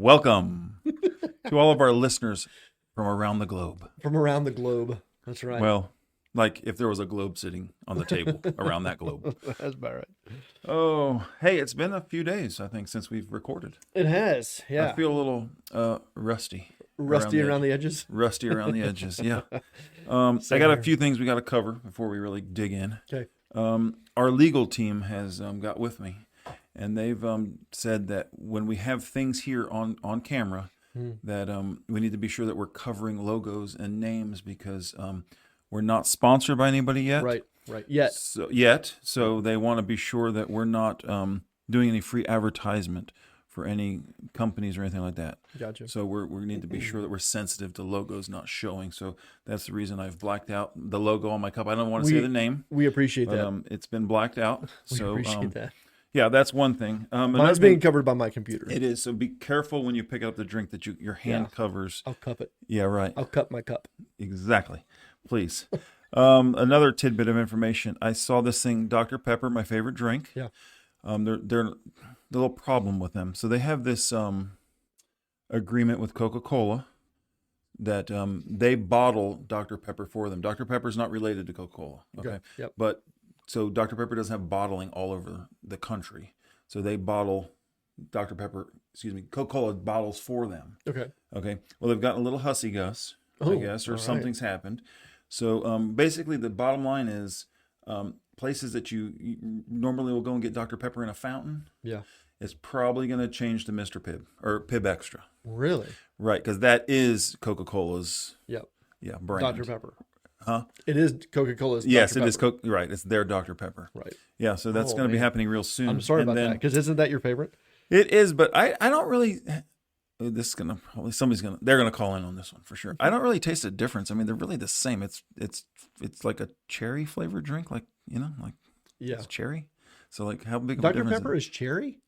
Welcome to all of our listeners from around the globe. From around the globe. That's right. Well, like if there was a globe sitting on the table around that globe. That's about right. Oh, hey, it's been a few days, I think, since we've recorded. It has, yeah. I feel a little rusty. Rusty around the edges? Rusty around the edges, yeah. I got a few things we got to cover before we really dig in. Okay. Our legal team has got with me, and they've said that when we have things here on camera, that we need to be sure that we're covering logos and names because we're not sponsored by anybody yet. Right. Yet. So they want to be sure that we're not doing any free advertisement for any companies or anything like that. Gotcha. So we need to be sure that we're sensitive to logos not showing. So that's the reason I've blacked out the logo on my cup. I don't want to say the name. We appreciate that. It's been blacked out. We appreciate that. Yeah, that's one thing. Mine's being covered by my computer. It is. So be careful when you pick up the drink that your hand covers. I'll cup it. Yeah, right. I'll cup my cup. Exactly. Please. Another tidbit of information. I saw this thing, Dr. Pepper, my favorite drink. Yeah. They're the little problem with them. So they have this agreement with Coca-Cola that they bottle Dr. Pepper for them. Dr. Pepper is not related to Coca-Cola. Okay. Yep. But so Dr. Pepper doesn't have bottling all over the country. So they bottle Coca-Cola bottles for them. Okay. Okay. Well, they've gotten a little hussy gus, I guess, or something's happened. So basically the bottom line is places that you normally will go and get Dr. Pepper in a fountain. Yeah. It's probably going to change to Mr. Pibb or Pibb Extra. Really? Right, because that is Coca-Cola's brand. Dr. Pepper. Huh? It is Coca-Cola's Yes, Dr. it is. Pepper. Right, it's their Dr. Pepper. Right. Yeah, so that's going to be happening real soon. I'm sorry about that, because isn't that your favorite? It is, but I don't really... This is gonna probably they're gonna call in on this one for sure. I don't really taste a difference. I mean, they're really the same. It's like a cherry flavored drink, it's cherry. So like, how big of a Dr. difference? Pepper is cherry?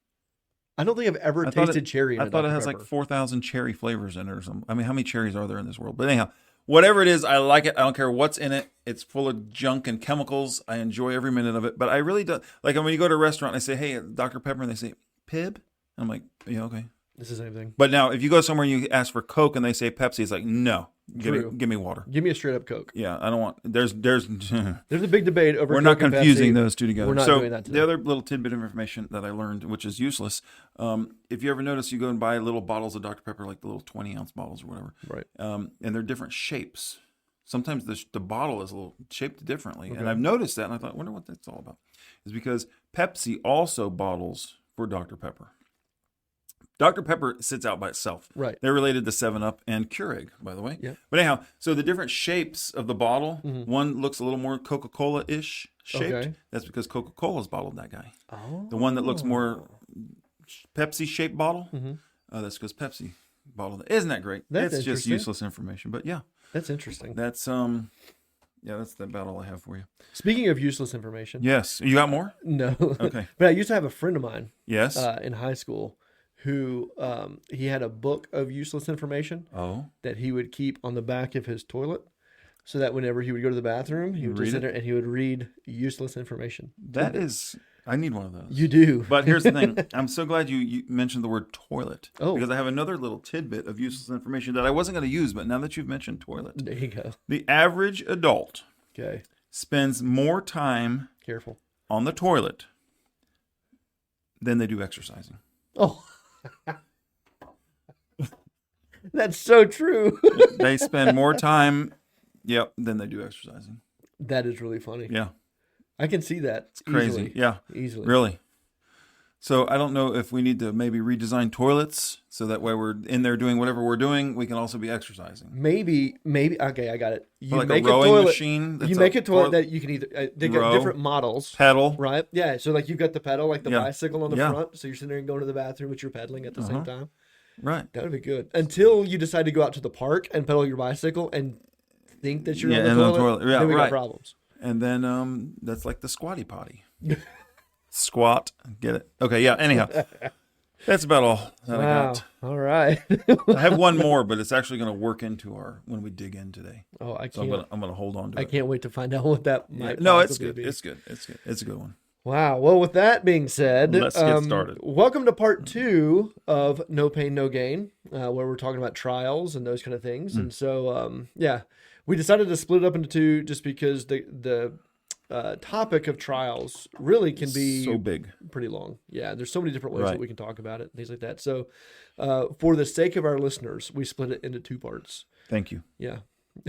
I don't think I've ever tasted cherry. I thought it has like 4,000 cherry flavors in it or something. I mean, how many cherries are there in this world? But anyhow, whatever it is, I like it. I don't care what's in it. It's full of junk and chemicals. I enjoy every minute of it. But I really don't like when you go to a restaurant and they say, "Hey, Dr. Pepper," and they say Pibb. I'm like, yeah, okay. It's the same thing. But now, if you go somewhere and you ask for Coke and they say Pepsi, it's like, no, give me water. Give me a straight up Coke. Yeah, I don't want. There's a big debate over. We're Coke not confusing and Pepsi. those two together. We're not doing that today. The other little tidbit of information that I learned, which is useless, if you ever notice, you go and buy little bottles of Dr. Pepper, like the little 20-ounce bottles or whatever, right? And they're different shapes. Sometimes the bottle is a little shaped differently, and I've noticed that, and I thought, wonder what that's all about. It's because Pepsi also bottles for Dr. Pepper. Dr. Pepper sits out by itself. Right. They're related to 7-Up and Keurig, by the way. Yeah. But anyhow, so the different shapes of the bottle, one looks a little more Coca-Cola-ish shaped. Okay. That's because Coca-Cola's bottled that guy. Oh. The one that looks more Pepsi-shaped bottle, that's because Pepsi bottled it. Isn't that great? It's just useless information. But yeah. That's interesting. That's that's about all I have for you. Speaking of useless information. Yes. You got more? No. Okay. But I used to have a friend of mine. Yes. In high school, who he had a book of useless information that he would keep on the back of his toilet, so that whenever he would go to the bathroom, he would just sit there and he would read useless information. I need one of those. You do. But here's the thing. I'm so glad you mentioned the word toilet. Oh. Because I have another little tidbit of useless information that I wasn't going to use, but now that you've mentioned toilet. There you go. The average adult spends more time on the toilet than they do exercising. Oh. That's so true. They spend more time, than they do exercising. That is really funny. Yeah. I can see that. It's crazy. Easily. Yeah. Easily. Really. So I don't know if we need to maybe redesign toilets so that way we're in there doing whatever we're doing, we can also be exercising. Maybe. Okay, I got it. You make a rowing machine. You make a toilet that you can either, they got different models. Pedal. Right? Yeah, so like you've got the pedal, like the bicycle on the front, so you're sitting there and going to the bathroom, but you're pedaling at the same time. Right. That would be good. Until you decide to go out to the park and pedal your bicycle and think that you're on the toilet. Yeah, then we got problems. And then that's like the squatty potty. Squat. Get it? Okay, yeah. Anyhow, that's about all that I got. All right. I have one more, but it's actually going to work into when we dig in today. Oh, I can't. So I'm going to hold on to it. I can't wait to find out what that might No, it's possibly good. be. It's good. It's good. It's a good one. Wow. Well, with that being said, Let's get started. Welcome to part 2 of No Pain, No Gain, where we're talking about trials and those kind of things. And so, we decided to split it up into 2 just because the topic of trials really can be so big, pretty long. Yeah, there's so many different ways that we can talk about it, things like that. So, for the sake of our listeners, we split it into 2 parts. Thank you. Yeah.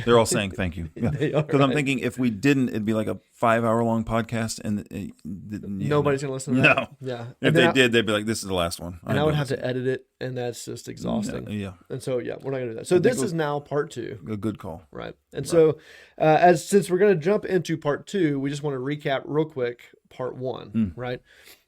They're all saying thank you. Yeah. Because I'm thinking if we didn't, it'd be like a 5-hour long podcast, and nobody's gonna listen to that. No. Yeah. If they did, they'd be like, "This is the last one." And I would have to edit it, and that's just exhausting. Yeah. And so, we're not gonna do that. So this is now part 2. A good call. Right. And so, since we're gonna jump into part 2, we just want to recap real quick part 1. Right.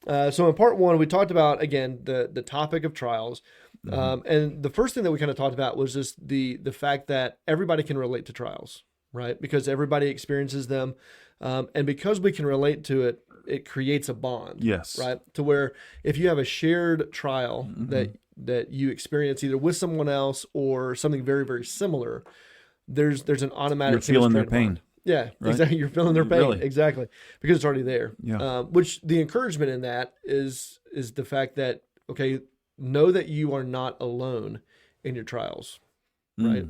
So in part 1, we talked about again the topic of trials. And the first thing that we kind of talked about was just the fact that everybody can relate to trials, right? Because everybody experiences them. And because we can relate to it, it creates a bond. Yes. Right. To where if you have a shared trial that you experience either with someone else or something very, very similar, there's an automatic. You're feeling their pain. Bond. Yeah, right? Exactly. You're feeling their pain. Really? Exactly. Because it's already there. Yeah. Which the encouragement in that is the fact that, okay, know that you are not alone in your trials, right?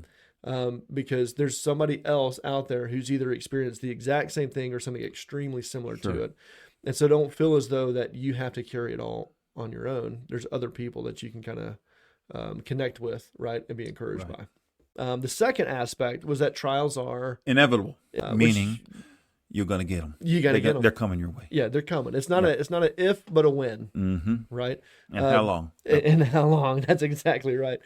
Because there's somebody else out there who's either experienced the exact same thing or something extremely similar to it. And so don't feel as though that you have to carry it all on your own. There's other people that you can kind of connect with, right? And be encouraged by. The second aspect was that trials are inevitable, meaning you're going to get them. You got to get them. They're coming your way. Yeah, they're coming. It's not a if, but a when, right? And how long? And how long? That's exactly right.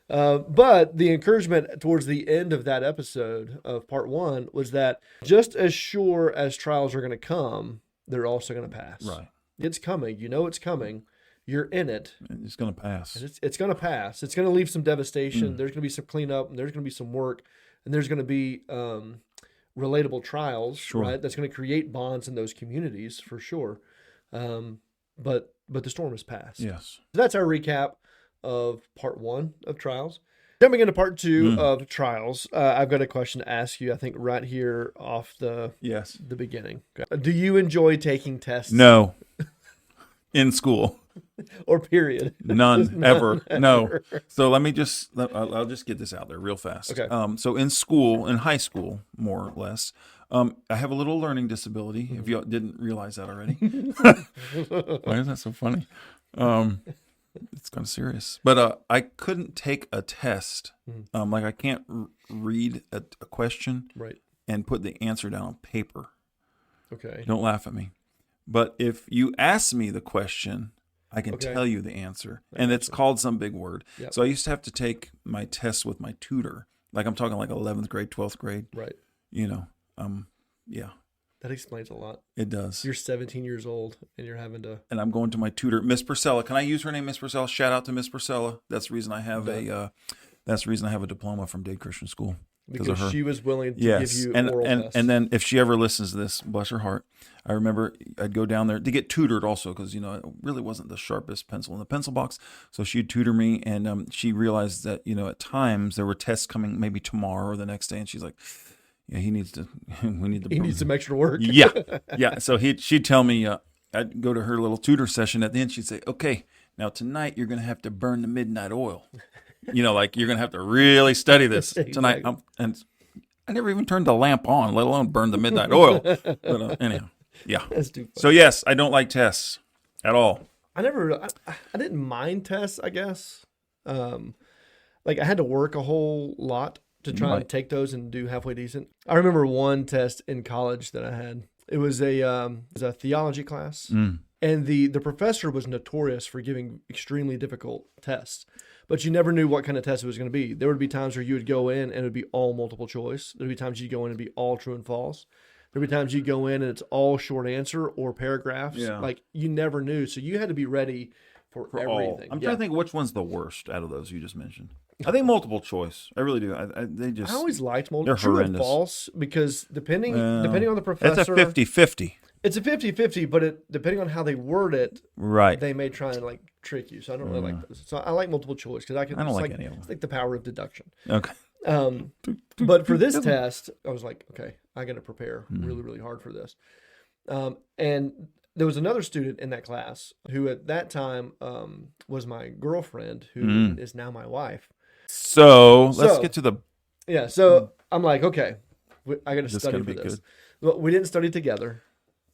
But the encouragement towards the end of that episode of part 1 was that just as sure as trials are going to come, they're also going to pass. Right. It's coming. You know it's coming. You're in it. It's going to pass. And it's going to pass. It's going to leave some devastation. There's going to be some cleanup, and there's going to be some work, and there's going to be relatable trials, right? That's going to create bonds in those communities for sure. But the storm has passed. Yes. So that's our recap of part 1 of trials. Jumping into part 2 of trials, I've got a question to ask you. I think right here off the beginning. Okay. Do you enjoy taking tests? No. In school. Or period? None ever. No. So I'll just get this out there real fast. Okay. So in school, in high school, more or less, I have a little learning disability. If you didn't realize that already. Why is that so funny? It's kind of serious. But I couldn't take a test. Like I can't read a question and put the answer down on paper. Okay. Don't laugh at me. But if you ask me the question, I can tell you the answer. And it's called some big word. Yep. So I used to have to take my tests with my tutor. Like I'm talking like 11th grade, 12th grade. Right. Yeah. That explains a lot. It does. You're 17 years old and you're having to... And I'm going to my tutor, Miss Purcella. Can I use her name, Miss Purcella? Shout out to Miss Purcella. That's the reason I have a diploma from Dade Christian School. Because she was willing to give you oral tests. And then if she ever listens to this, bless her heart, I remember I'd go down there to get tutored also because, it really wasn't the sharpest pencil in the pencil box. So she'd tutor me, and she realized that, at times there were tests coming maybe tomorrow or the next day, and she's like, yeah, he needs some extra work. Yeah. So she'd tell me, I'd go to her little tutor session at the end. She'd say, okay, now tonight you're going to have to burn the midnight oil. Like you're going to have to really study this tonight. And I never even turned the lamp on, let alone burn the midnight oil. But anyhow, yeah. That's too funny. So yes, I don't like tests at all. I didn't mind tests, I guess. Like I had to work a whole lot to try and take those and do halfway decent. I remember one test in college that I had. It was a theology class. And the professor was notorious for giving extremely difficult tests. But you never knew what kind of test it was going to be. There would be times where you would go in and it would be all multiple choice. There would be times you'd go in and be all true and false. There would be times you'd go in and it's all short answer or paragraphs. Yeah. Like you never knew. So you had to be ready for everything. All. I'm trying to think which one's the worst out of those you just mentioned. I think multiple choice. I really do. I always liked multiple. True and false because depending on the professor. It's a 50-50. It's a 50-50, but depending on how they word it, they may try and trick you. So I don't really like those. So I like multiple choice because I don't like any of them. It's like the power of deduction. Okay. But for this test, I was like, okay, I got to prepare really, really hard for this. And there was another student in that class who at that time was my girlfriend, who is now my wife. So let's get to the. Yeah. So I'm like, okay, I got to study for this. Good. Well, we didn't study together.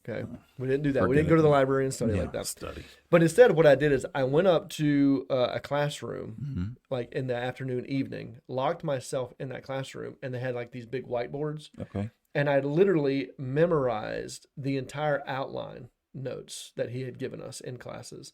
Okay. We didn't do that. We didn't go to the library and study like that. Study. But instead, what I did is I went up to a classroom, like in the afternoon, evening, locked myself in that classroom, and they had like these big whiteboards. Okay. And I literally memorized the entire outline notes that he had given us in classes,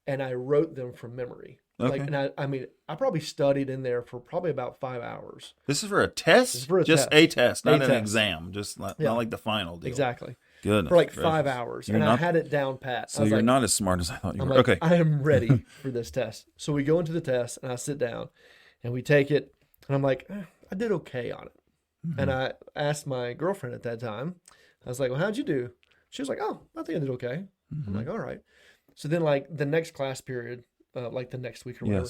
and I wrote them from memory. Okay. Like, and I mean, I probably studied in there for probably about 5 hours. This is for a test? This is for just test. a test, not A an test. exam. Just not like the final deal. Exactly. Goodness For like gracious. 5 hours. And I had it down pat. So you're not as smart as I thought you were. Like, okay. I am ready for this test. So we go into the test, and I sit down, and we take it, and I'm like, I did okay on it. And I asked my girlfriend at that time, I was like, well, how'd you do? She was like, oh, I think I did okay. I'm like, all right. So then like the next class period, like the next week or whatever,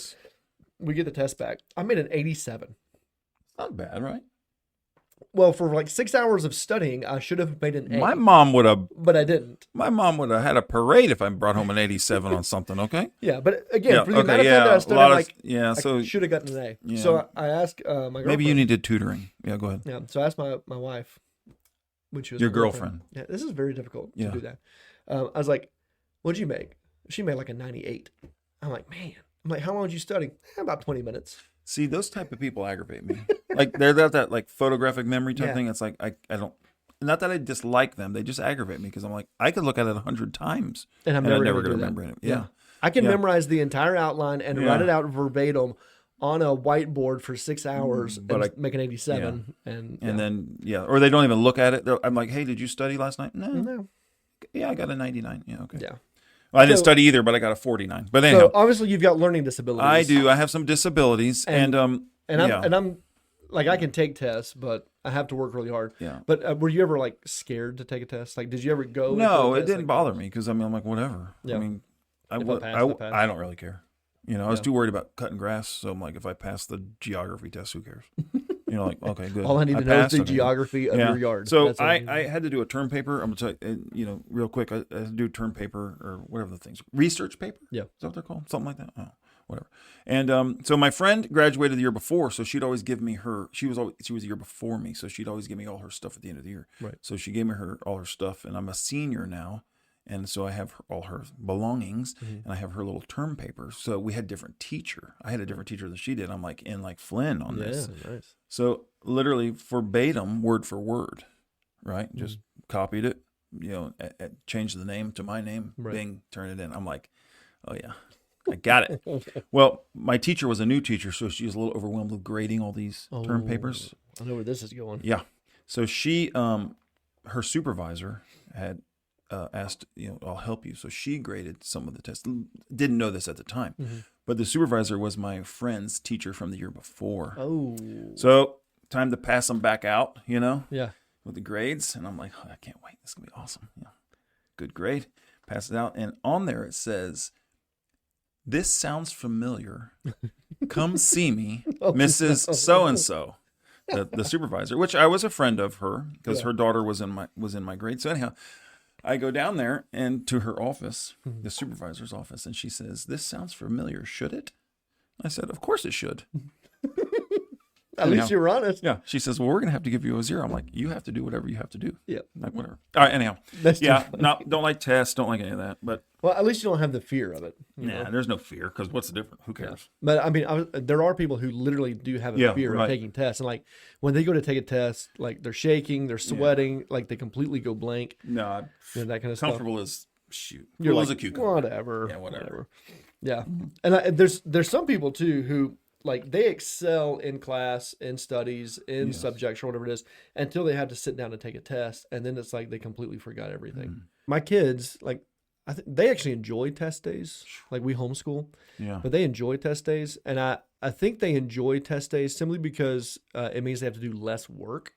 we get the test back. I made an 87. Not bad, right? Well, for like 6 hours of studying, I should have made an A. My mom would have. But I didn't. My mom would have had a parade if I brought home an 87 on something. Okay. Yeah, but again, for the amount of time that I studied, so I should have gotten an A. Yeah. So I asked my girlfriend. Maybe you needed tutoring. Yeah, go ahead. Yeah. So I asked my wife, when she was your my girlfriend. Yeah, this is very difficult to do that. I was like, "What'd you make?" She made like a 98. I'm like, man. I'm like, how long did you study? About 20 minutes. See, those type of people aggravate me. Like they're that like photographic memory type thing. It's like I don't. Not that I dislike them, they just aggravate me because I'm like I could look at it 100 times and I'm never going to remember it. Yeah, I can memorize the entire outline and write it out verbatim on a whiteboard for 6 hours, but I make an 87, and then or they don't even look at it. I'm like, hey, did you study last night? No. Yeah, I got a 99. Yeah, okay. Yeah. Well, I didn't study either, but I got a 49. But anyhow, so obviously you've got learning disabilities. I do. I have some disabilities, and I'm like I can take tests, but I have to work really hard. Yeah. But were you ever like scared to take a test? Like, did you ever go? No, it didn't bother me because I mean I'm like whatever. Yeah. I mean, I pass. don't really care. You know, I was too worried about cutting grass, so I'm like, if I pass the geography test, who cares? You know, like okay, good. All I need to know is the geography of your yard. So I had to do a term paper. I'm gonna tell you, real quick. I had to do a term paper or whatever the things, research paper. Yeah, is that what they're called? Something like that. Oh, whatever. And so my friend graduated the year before, so she'd always give me her. She was a year before me, so she'd always give me all her stuff at the end of the year. Right. So she gave me all her stuff, and I'm a senior now. And so I have all her belongings, and I have her little term paper. So we had a different teacher. I had a different teacher than she did. I'm like in like Flynn on this. Yeah, nice. So literally verbatim, word for word, right? Just copied it, changed the name to my name, bing, turn it in. I'm like, oh yeah, I got it. Well, my teacher was a new teacher, so she was a little overwhelmed with grading all these term papers. I know where this is going. Yeah. So she, her supervisor had asked, I'll help you. So she graded some of the tests. Didn't know this at the time, but the supervisor was my friend's teacher from the year before. Oh. So time to pass them back out, Yeah. with the grades. And I'm like, oh, I can't wait. This is going to be awesome. Yeah. Good grade. Pass it out. And on there it says, this sounds familiar. Come see me, Mrs. So-and-so. The supervisor, which I was a friend of her because her daughter was in my grade. So anyhow, I go down there and to her office, the supervisor's office, and she says, "This sounds familiar. Should it?" I said, "Of course it should." At least you were honest. Yeah. She says, "Well, we're gonna have to give you a 0." I'm like, "You have to do whatever you have to do." Yeah. Like whatever. All right. Anyhow. That's don't like tests. Don't like any of that. But well, at least you don't have the fear of it. There's no fear because what's the difference? Who cares? Yeah. But I mean, there are people who literally do have a fear of taking tests, and like when they go to take a test, like they're shaking, they're sweating, like they completely go blank. No, that kind of comfortable stuff. as shoot. You're cool like, as a cucumber. Whatever. Yeah, whatever. Yeah, and there's some people too who like they excel in class, in studies, in subjects or whatever it is, until they have to sit down and take a test, and then it's like they completely forgot everything. My kids, like, they actually enjoy test days. Like we homeschool, but they enjoy test days, and I think they enjoy test days simply because it means they have to do less work.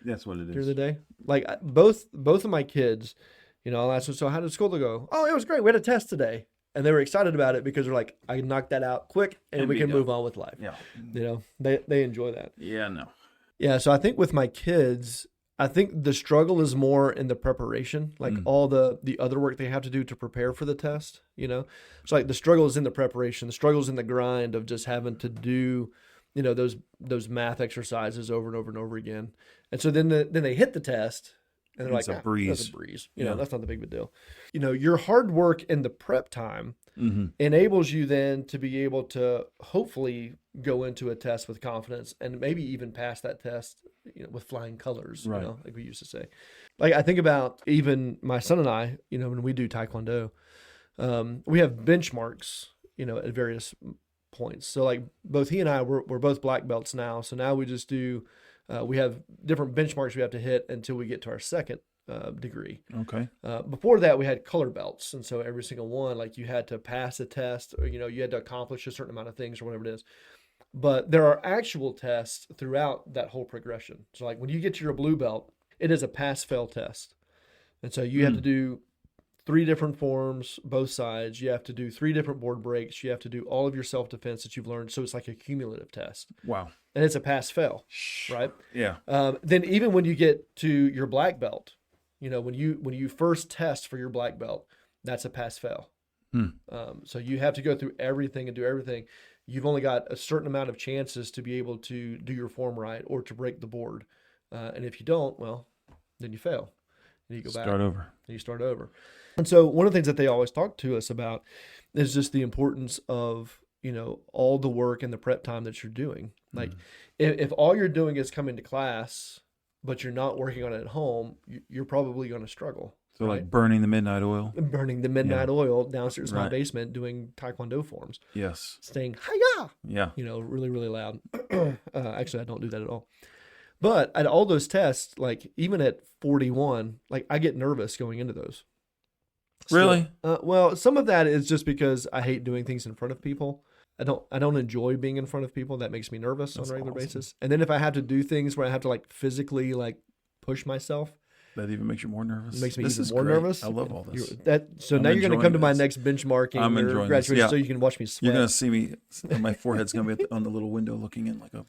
That's what it is during the day. Like both of my kids, I'll ask them, so how did school go? Oh, it was great. We had a test today. And they were excited about it because they're like, I knocked that out quick and we can move on with life. Yeah. They enjoy that. Yeah, no. Yeah. So I think with my kids, I think the struggle is more in the preparation, like all the other work they have to do to prepare for the test, you know? So like the struggle is in the preparation, the struggle is in the grind of just having to do, you know, those math exercises over and over and over again. And so then they hit the test and they're It's like, a breeze. that's a breeze. You know, that's not the big of a deal. You know, your hard work in the prep time enables you then to be able to hopefully go into a test with confidence and maybe even pass that test, you know, with flying colors, Right. you know, like we used to say. Like I think about even my son and I, you know, when we do Taekwondo, we have benchmarks, you know, at various points. So like both he and I, we're both black belts now. So now we just do, we have different benchmarks we have to hit until we get to our second degree. Okay. Before that, we had color belts, and so every single one, like you had to pass a test, or you know, you had to accomplish a certain amount of things, or whatever it is. But there are actual tests throughout that whole progression. So, like when you get to your blue belt, it is a pass-fail test, and so you have to do 3 different forms, both sides. You have to do 3 different board breaks. You have to do all of your self-defense that you've learned. So it's like a cumulative test. Wow. And it's a pass-fail, right? Yeah. Then even when you get to your black belt, you know, when you first test for your black belt, that's a pass-fail. So you have to go through everything and do everything. You've only got a certain amount of chances to be able to do your form right or to break the board. And if you don't, well, then you fail. And you go back. Start over. And you start over. And so one of the things that they always talk to us about is just the importance of, you know, all the work and the prep time that you're doing. Like if all you're doing is coming to class, but you're not working on it at home, you're probably going to struggle. So like burning the midnight oil. Burning the midnight oil downstairs in my basement doing Taekwondo forms. Yes. Saying, hiya! Yeah. You know, really, really loud. Actually, I don't do that at all. But at all those tests, like even at 41, like I get nervous going into those. Really? Well, some of that is just because I hate doing things in front of people. I don't enjoy being in front of people. That makes me nervous on a regular basis. And then if I have to do things where I have to like physically like push myself, that even makes you more nervous. It makes me even more nervous. I love all this. So now you're going to come to my next benchmarking or graduation so you can watch me sweat. You're going to see me. My forehead's going to be on the little window looking in like a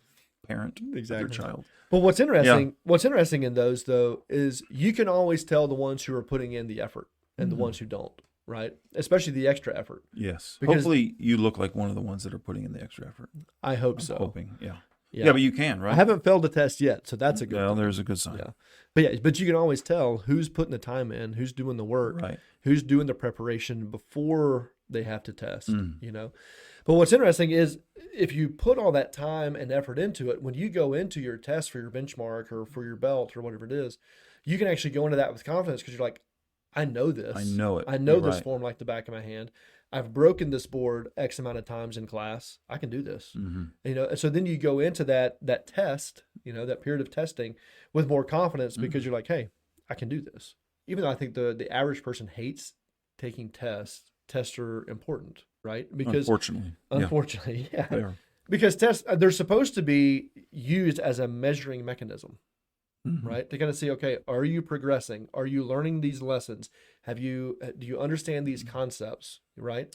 parent with their child. But what's interesting in those though is you can always tell the ones who are putting in the effort and the ones who don't. Right? Especially the extra effort. Yes. Because hopefully you look like one of the ones that are putting in the extra effort. I hope so. Hoping. Yeah. Yeah, but you can, right? I haven't failed a test yet, so that's a good thing. There's a good sign. Yeah. But you can always tell who's putting the time in, who's doing the work, right? Who's doing the preparation before they have to test, you know? But what's interesting is if you put all that time and effort into it, when you go into your test for your benchmark or for your belt or whatever it is, you can actually go into that with confidence because you're like, I know this. I know it. I know this form like the back of my hand. I've broken this board X amount of times in class. I can do this. You know, and so then you go into that test, you know, that period of testing with more confidence because you're like, hey, I can do this. Even though I think the average person hates taking tests, tests are important, right? Because unfortunately, yeah. Because tests, they're supposed to be used as a measuring mechanism. Right? To kind of see, okay, are you progressing? Are you learning these lessons? Do you understand these concepts? Right?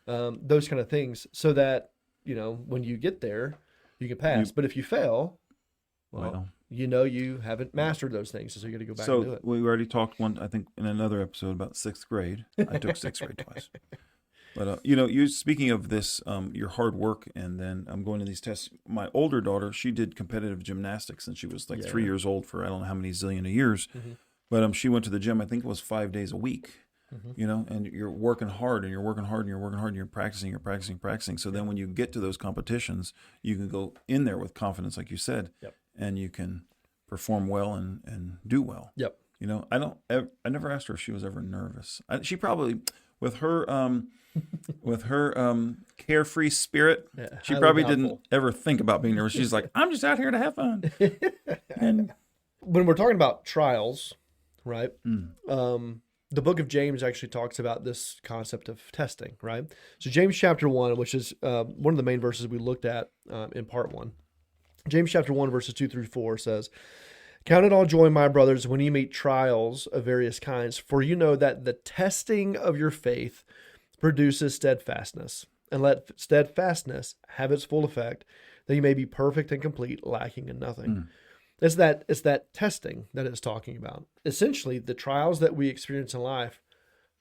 Those kind of things so that, you know, when you get there, you can pass. But if you fail, well, you know, you haven't mastered those things. So you got to go back and do it. We already talked I think in another episode about 6th grade. I took 6th grade twice. But, you know, you speaking of this, your hard work, and then I'm going to these tests. My older daughter, she did competitive gymnastics since she was like 3 years old for I don't know how many zillion of years. But she went to the gym, I think it was 5 days a week, you know, and you're working hard and you're working hard and you're working hard and you're practicing. So then when you get to those competitions, you can go in there with confidence, like you said, and you can perform well and do well. Yep. You know, I never asked her if she was ever nervous. She probably, with her carefree spirit, she probably didn't ever think about being nervous. She's like, I'm just out here to have fun. And when we're talking about trials, right? The book of James actually talks about this concept of testing, right? So James chapter 1, which is one of the main verses we looked at in part 1. James chapter 1, verses 2 through 4 says, "Count it all joy, my brothers, when you meet trials of various kinds, for you know that the testing of your faith produces steadfastness. And let steadfastness have its full effect, that you may be perfect and complete, lacking in nothing. It's that testing that it's talking about. Essentially, the trials that we experience in life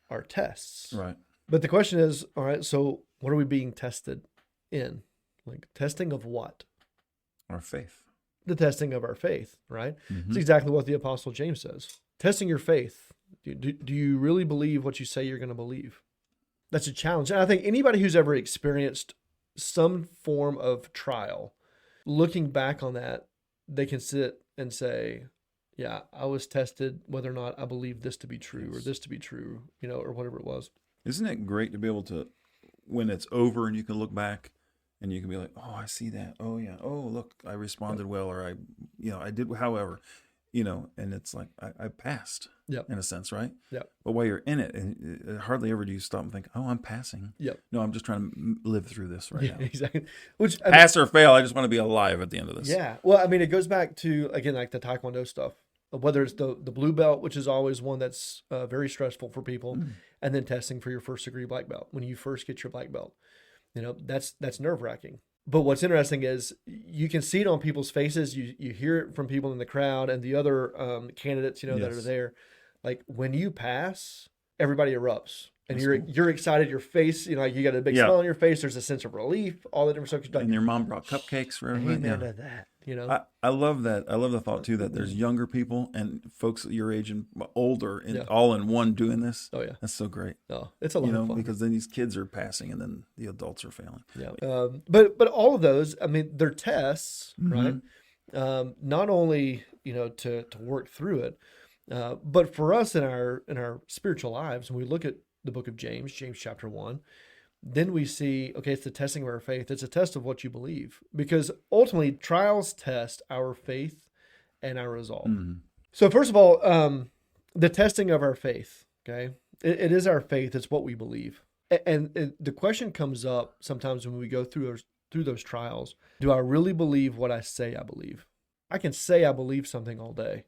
are tests. Right. But the question is, all right, so what are we being tested in? Like testing of what? Our faith. The testing of our faith, right? Mm-hmm. It's exactly what the Apostle James says. Testing your faith. Do you really believe what you say you're going to believe? That's a challenge. And I think anybody who's ever experienced some form of trial, looking back on that, they can sit and say, yeah, I was tested whether or not I believe this to be true or this to be true, or whatever it was. Isn't it great to be able to, when it's over and you can look back and you can be like, oh, I see that. Oh, yeah. Oh, look, I responded well, or I did however, and it's like I passed in a sense, right? Yeah. But while you're in it, and hardly ever do you stop and think, oh, I'm passing. Yep. No, I'm just trying to live through this right now. Exactly. Pass or fail, I just want to be alive at the end of this. Yeah. Well, I mean, it goes back to, again, like the Taekwondo stuff, whether it's the blue belt, which is always one that's very stressful for people, and then testing for your first degree black belt. When you first get your black belt, that's nerve wracking. But what's interesting is you can see it on people's faces. You hear it from people in the crowd and the other candidates, that are there. Like when you pass, everybody erupts. And That's you're excited. Your face, like you got a big smile on your face. There's a sense of relief. All the different stuff. And your mom brought cupcakes for everybody. Amen to that. I love that. I love the thought too that there's younger people and folks your age and older, and all in one doing this. Oh yeah, that's so great. Oh, it's a lot of fun because then these kids are passing and then the adults are failing. Yeah. But all of those, I mean, they're tests, right? Not only to work through it, but for us in our spiritual lives, when we look at the book of James chapter 1, then we see, okay, it's the testing of our faith. It's a test of what you believe, because ultimately trials test our faith and our resolve. Mm-hmm. So first of all, the testing of our faith, okay, it is our faith. It's what we believe. And the question comes up sometimes when we go through those trials. Do I really believe what I say I believe? I can say I believe something all day,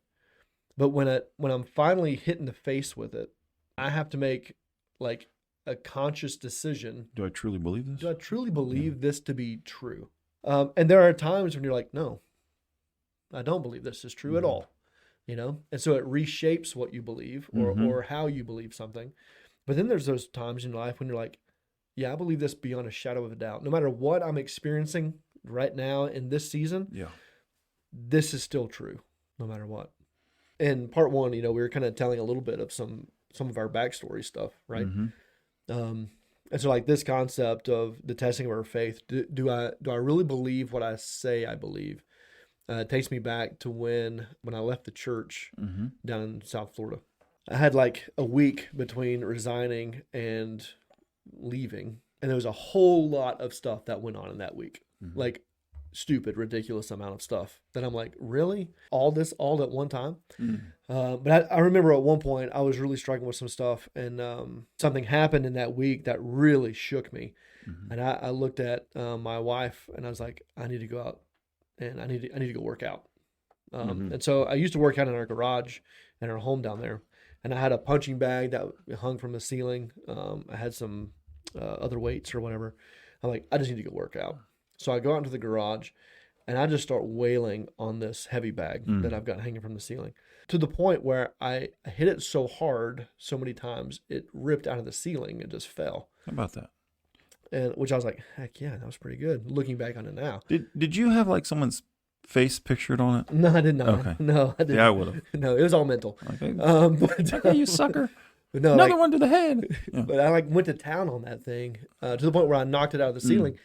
but when I'm finally hit in the face with it, I have to make like a conscious decision. Do I truly believe this? Do I truly believe this to be true? And there are times when you're like, no, I don't believe this is true at all. And so it reshapes what you believe or how you believe something. But then there's those times in life when you're like, yeah, I believe this beyond a shadow of a doubt. No matter what I'm experiencing right now in this season, this is still true, no matter what. In part 1, we were kind of telling a little bit of some of our backstory stuff, right? And so like this concept of the testing of our faith, do I really believe what I say I believe? It takes me back to when I left the church down in South Florida. I had like a week between resigning and leaving, and there was a whole lot of stuff that went on in that week. Like stupid, ridiculous amount of stuff that I'm like, really? All this all at one time? But I remember at one point I was really struggling with some stuff, and something happened in that week that really shook me. And I looked at my wife and I was like, I need to go out and I need to go work out. And so I used to work out in our garage in our home down there, and I had a punching bag that hung from the ceiling. I had some other weights or whatever. I'm like, I just need to go work out. So I go out into the garage and I just start wailing on this heavy bag that I've got hanging from the ceiling, to the point where I hit it so hard so many times it ripped out of the ceiling and just fell. How about that? And which I was like, heck yeah, that was pretty good. Looking back on it now. Did you have like someone's face pictured on it? No, I did not. Okay. No, I didn't. Yeah, I would have. No, it was all mental. Okay. But you sucker. But no, another one to the head. Yeah. But I like went to town on that thing to the point where I knocked it out of the ceiling.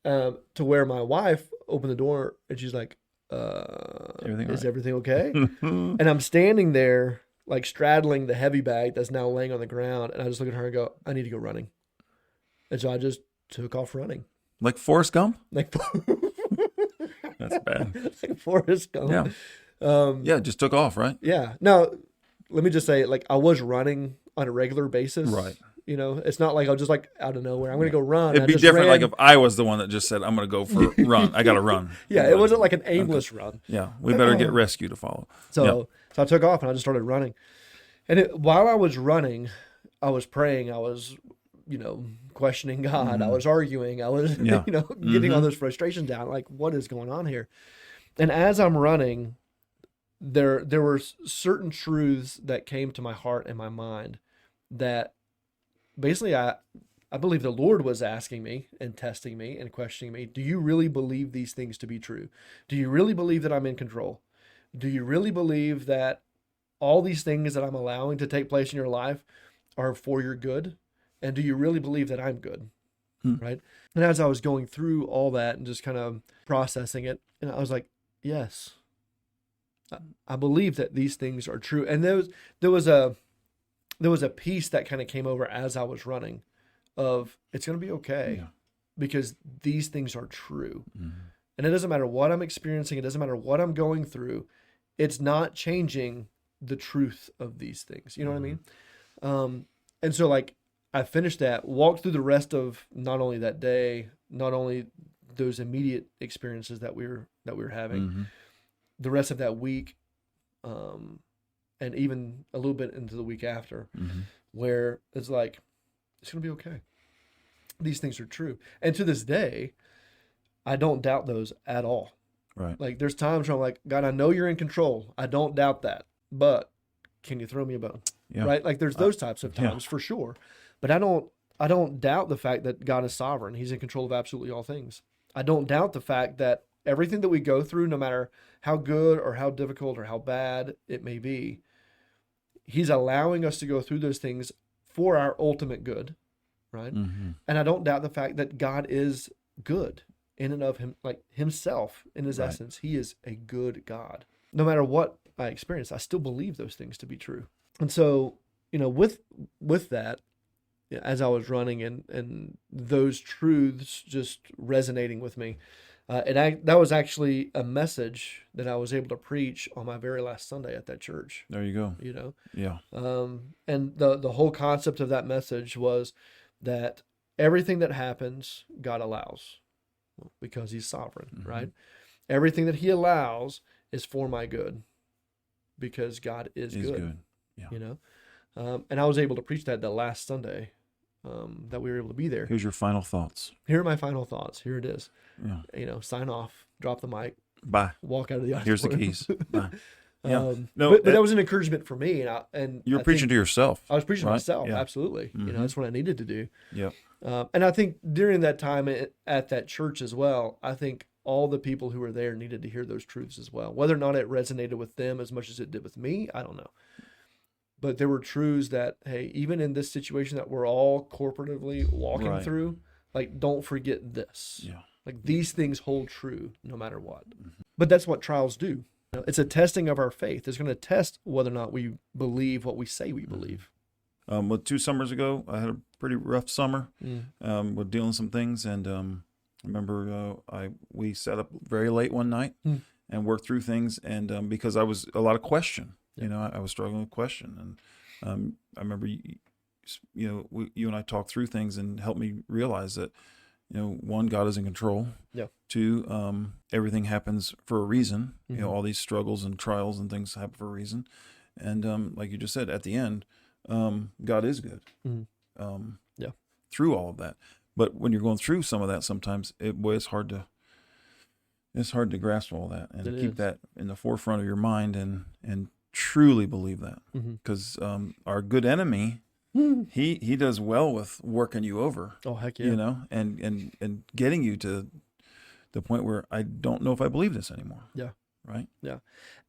To where my wife opened the door and she's like, is everything okay? And I'm standing there like straddling the heavy bag that's now laying on the ground, and I just look at her and go, I need to go running. And so I just took off running. Like Forrest Gump? Like that's bad. Like Forrest Gump. Yeah, just took off, right? Yeah. Now, let me just say, like, I was running on a regular basis. Right. It's not like I was just like out of nowhere, I'm going to go run. It'd be different like if I was the one that just said, I'm going to go for a run. I got to run. Yeah, it wasn't like an aimless run. Yeah, we better get rescue to follow. So I took off and I just started running. And while I was running, I was praying. I was, questioning God. I was arguing. I was, getting all those frustrations down. Like, what is going on here? And as I'm running, there were certain truths that came to my heart and my mind that basically I believe the Lord was asking me and testing me and questioning me. Do you really believe these things to be true? Do you really believe that I'm in control? Do you really believe that all these things that I'm allowing to take place in your life are for your good? And do you really believe that I'm good? Right? And as I was going through all that and just kind of processing it, and I was like, yes, I believe that these things are true. And there was a peace that kind of came over as I was running of it's going to be okay because these things are true. And it doesn't matter what I'm experiencing. It doesn't matter what I'm going through. It's not changing the truth of these things. You know what I mean? And so like I finished that, walked through the rest of not only that day, not only those immediate experiences that we were having, the rest of that week, and even a little bit into the week after, where it's like, it's going to be okay. These things are true. And to this day, I don't doubt those at all. Right. Like there's times where I'm like, God, I know you're in control. I don't doubt that, but can you throw me a bone? Yeah. Right. Like there's those types of times for sure, but I don't doubt the fact that God is sovereign. He's in control of absolutely all things. I don't doubt the fact that everything that we go through, no matter how good or how difficult or how bad it may be, He's allowing us to go through those things for our ultimate good, right? And I don't doubt the fact that God is good in and of him, like himself in his essence. He is a good God. No matter what I experience, I still believe those things to be true. And so, with that, as I was running and those truths just resonating with me, that was actually a message that I was able to preach on my very last Sunday at that church. There you go. Yeah. And the whole concept of that message was that everything that happens, God allows because He's sovereign, right? Everything that He allows is for my good because God is good. Yeah. And I was able to preach that the last Sunday that we were able to be there. Here's your final thoughts. Here are my final thoughts. Here it is. Yeah. Sign off, drop the mic, bye, walk out of the auditorium. Here's the keys. Bye. But that was an encouragement for me, and you're preaching to yourself. I was preaching to myself, Yeah. absolutely. That's what I needed to do. Yeah. And I think during that time at that church as well, I think all the people who were there needed to hear those truths as well. Whether or not it resonated with them as much as it did with me, I don't know. But there were truths that, hey, even in this situation that we're all corporatively walking through, like, don't forget this. Yeah. Like, these things hold true no matter what. But that's what trials do. It's a testing of our faith. It's going to test whether or not we believe what we say we believe. 2 summers ago, I had a pretty rough summer with dealing with some things. And I remember we sat up very late one night and worked through things. And because I was a lot of question. I was struggling with question, and I remember, you and I talked through things and helped me realize that, one, God is in control. Yeah. 2, everything happens for a reason. All these struggles and trials and things happen for a reason, and like you just said, at the end, God is good. Through all of that, but when you're going through some of that, sometimes it's hard to grasp all that and keep that in the forefront of your mind and truly believe that, because our good enemy, he does well with working you over. Oh, heck yeah. And getting you to the point where I don't know if I believe this anymore. Yeah. Right. Yeah.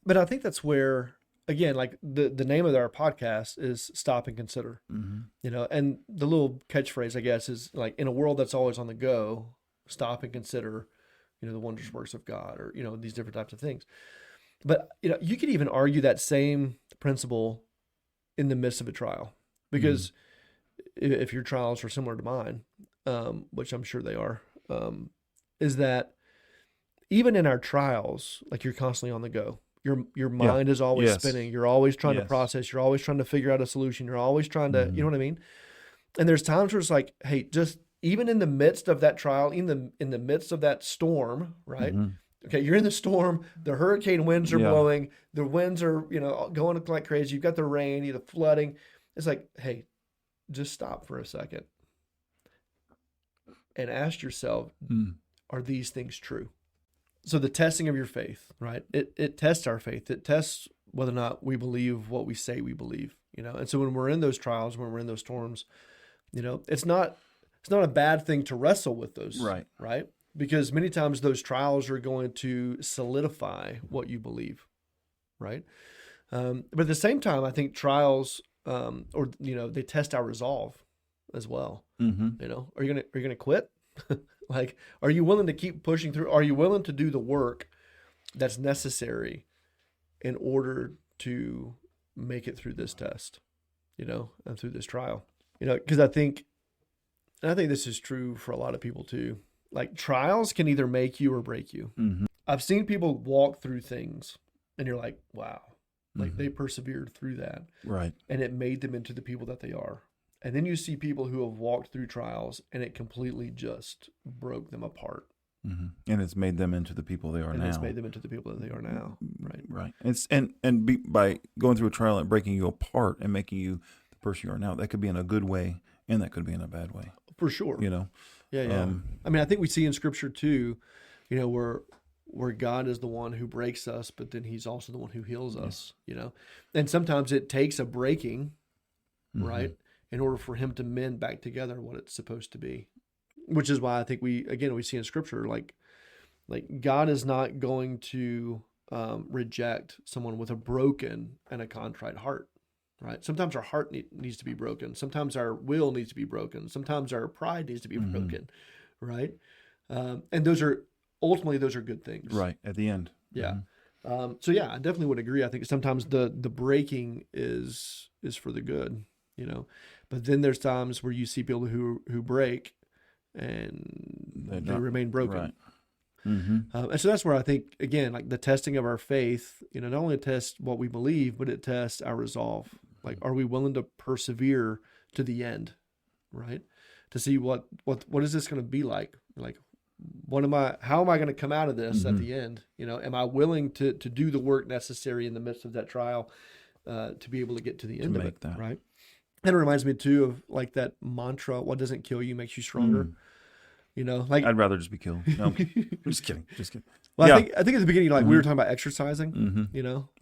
But I think that's where, again, like the name of our podcast is Stop and Consider. And the little catchphrase, I guess, is like, in a world that's always on the go, stop and consider, the wondrous works of God, or, these different types of things. But, you could even argue that same principle in the midst of a trial, because if your trials are similar to mine, which I'm sure they are, is that even in our trials, like, you're constantly on the go. Your mind is always spinning. You're always trying to process. You're always trying to figure out a solution. You're always trying to, you know what I mean? And there's times where it's like, hey, just even in the midst of that trial, in the midst of that storm, right? Okay, you're in the storm, the hurricane winds are blowing, the winds are, going like crazy. You've got the rain, the flooding. It's like, hey, just stop for a second and ask yourself, are these things true? So the testing of your faith, right? It tests our faith. It tests whether or not we believe what we say we believe, And so when we're in those trials, when we're in those storms, it's not a bad thing to wrestle with those, right? Because many times those trials are going to solidify what you believe, right? But at the same time, I think trials, they test our resolve as well. Mm-hmm. Are you gonna quit? Like, are you willing to keep pushing through? Are you willing to do the work that's necessary in order to make it through this test, and through this trial? Because I think this is true for a lot of people too. Like, trials can either make you or break you. Mm-hmm. I've seen people walk through things and you're like, wow, like they persevered through that. Right. And it made them into the people that they are. And then you see people who have walked through trials and it completely just broke them apart. Mm-hmm. And it's made them into the people they are now. It's made them into the people that they are now. Right. Right. By going through a trial and breaking you apart and making you the person you are now, that could be in a good way and that could be in a bad way. For sure. Yeah. I think we see in Scripture too, where God is the one who breaks us, but then He's also the one who heals us. And sometimes it takes a breaking, right, in order for Him to mend back together what it's supposed to be. Which is why I think we see in Scripture, like God is not going to reject someone with a broken and a contrite heart. Right. Sometimes our heart needs to be broken. Sometimes our will needs to be broken. Sometimes our pride needs to be broken. Right. And those are good things. Right. At the end. Yeah. So yeah, I definitely would agree. I think sometimes the breaking is for the good, but then there's times where you see people who break and they remain broken. Right. Mm-hmm. And so that's where I think, again, like the testing of our faith, not only tests what we believe, but it tests our resolve. Like, are we willing to persevere to the end, right? To see what is this going to be like? Like, how am I going to come out of this at the end? Am I willing to do the work necessary in the midst of that trial to be able to get to the end of it, right? And it reminds me too of like that mantra, what doesn't kill you makes you stronger. Like, I'd rather just be killed. No, I'm just kidding. Well, I think at the beginning, like we were talking about exercising,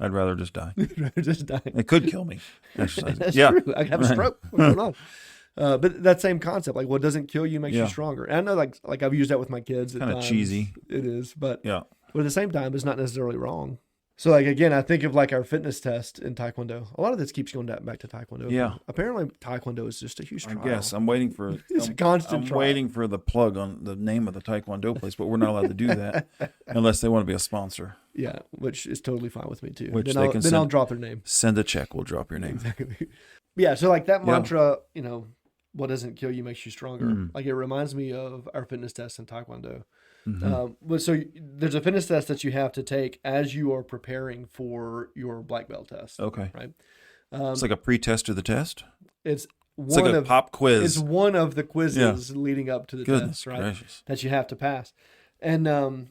I'd rather just die. Just die. It could kill me. Exercising. That's true. I have a stroke. What's going on? But that same concept, like what doesn't kill you makes you stronger. And I know like I've used that with my kids. Kind of cheesy. It is, but yeah. But at the same time, it's not necessarily wrong. So like, again, I think of like our fitness test in Taekwondo. A lot of this keeps going back to Taekwondo. Yeah. Apparently Taekwondo is just a huge trial. I guess. I'm waiting for it's a constant trial. Waiting for the plug on the name of the Taekwondo place, but we're not allowed to do that unless they want to be a sponsor. Yeah, which is totally fine with me too. Which then I'll drop their name. Send a check, we'll drop your name. Exactly. Yeah, so like that mantra, what doesn't kill you makes you stronger. Like it reminds me of our fitness test in Taekwondo. But so there's a fitness test that you have to take as you are preparing for your black belt test. Okay. Right. It's like a pre-test to the test. It's like a pop quiz. It's one of the quizzes leading up to the test, right? Gracious. That you have to pass. And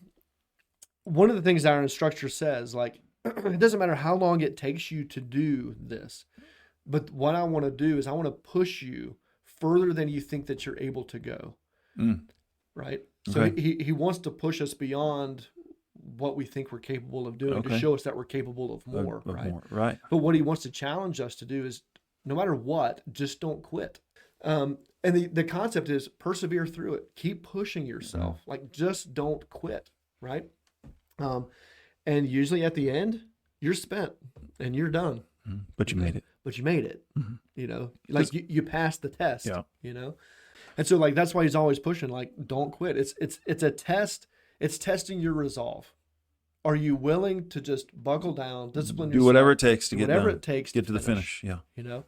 one of the things our instructor says, like, it doesn't matter how long it takes you to do this, but what I want to do is I want to push you further than you think that you're able to go. Right. So he wants to push us beyond what we think we're capable of doing to show us that we're capable of more, Right. But what he wants to challenge us to do is, no matter what, just don't quit. And the concept is persevere through it. Keep pushing yourself. Like, just don't quit, right? And usually at the end, you're spent and you're done. But you made it. But you made it. Like you passed the test. And so like that's why he's always pushing, like, don't quit. It's a test. It's testing your resolve. Are you willing to just buckle down, discipline yourself? Do whatever it takes to get done. Whatever it takes to get to the finish. Yeah.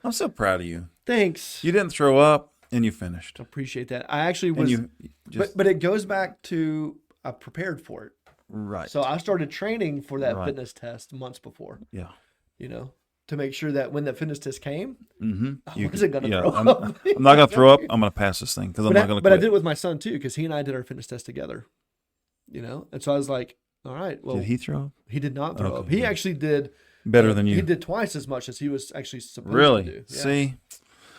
I'm so proud of you. Thanks. You didn't throw up and you finished. I appreciate that. I actually was, but it goes back to I prepared for it. Right. So I started training for that fitness test months before. Yeah. To make sure that when the fitness test came, I You wasn't going to throw I'm, up. I'm not going to throw up. I'm going to pass this thing because I'm not going to quit. But I did it with my son too, because he and I did our fitness test together. And so I was like, all right, well. Did he throw up? He did not throw up. He actually did. Better than you. He did twice as much as he was actually supposed to do. Yeah. See?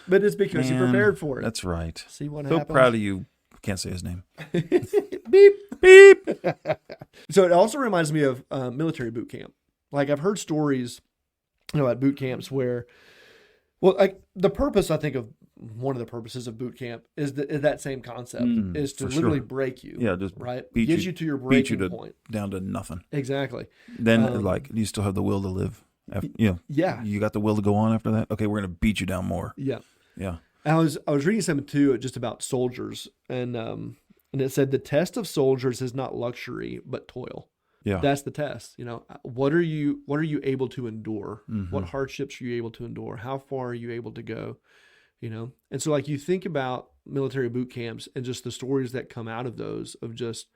But it's because he prepared for it. That's right. See what so happens? Proud of you. can't say his name. Beep. Beep. So it also reminds me of military boot camp. Like I've heard stories, at boot camps where, well, like the purpose, I think of one of the purposes of boot camp is that same concept is to literally break you. Yeah, just right. Beat Gives you you to your breaking point. Down to nothing. Exactly. Then you still have the will to live. Yeah. You got the will to go on after that. Okay, we're gonna beat you down more. Yeah. Yeah. I was reading something too just about soldiers, and it said the test of soldiers is not luxury but toil. Yeah. That's the test. What are you able to endure? Mm-hmm. What hardships are you able to endure? How far are you able to go? And so like you think about military boot camps and just the stories that come out of those of just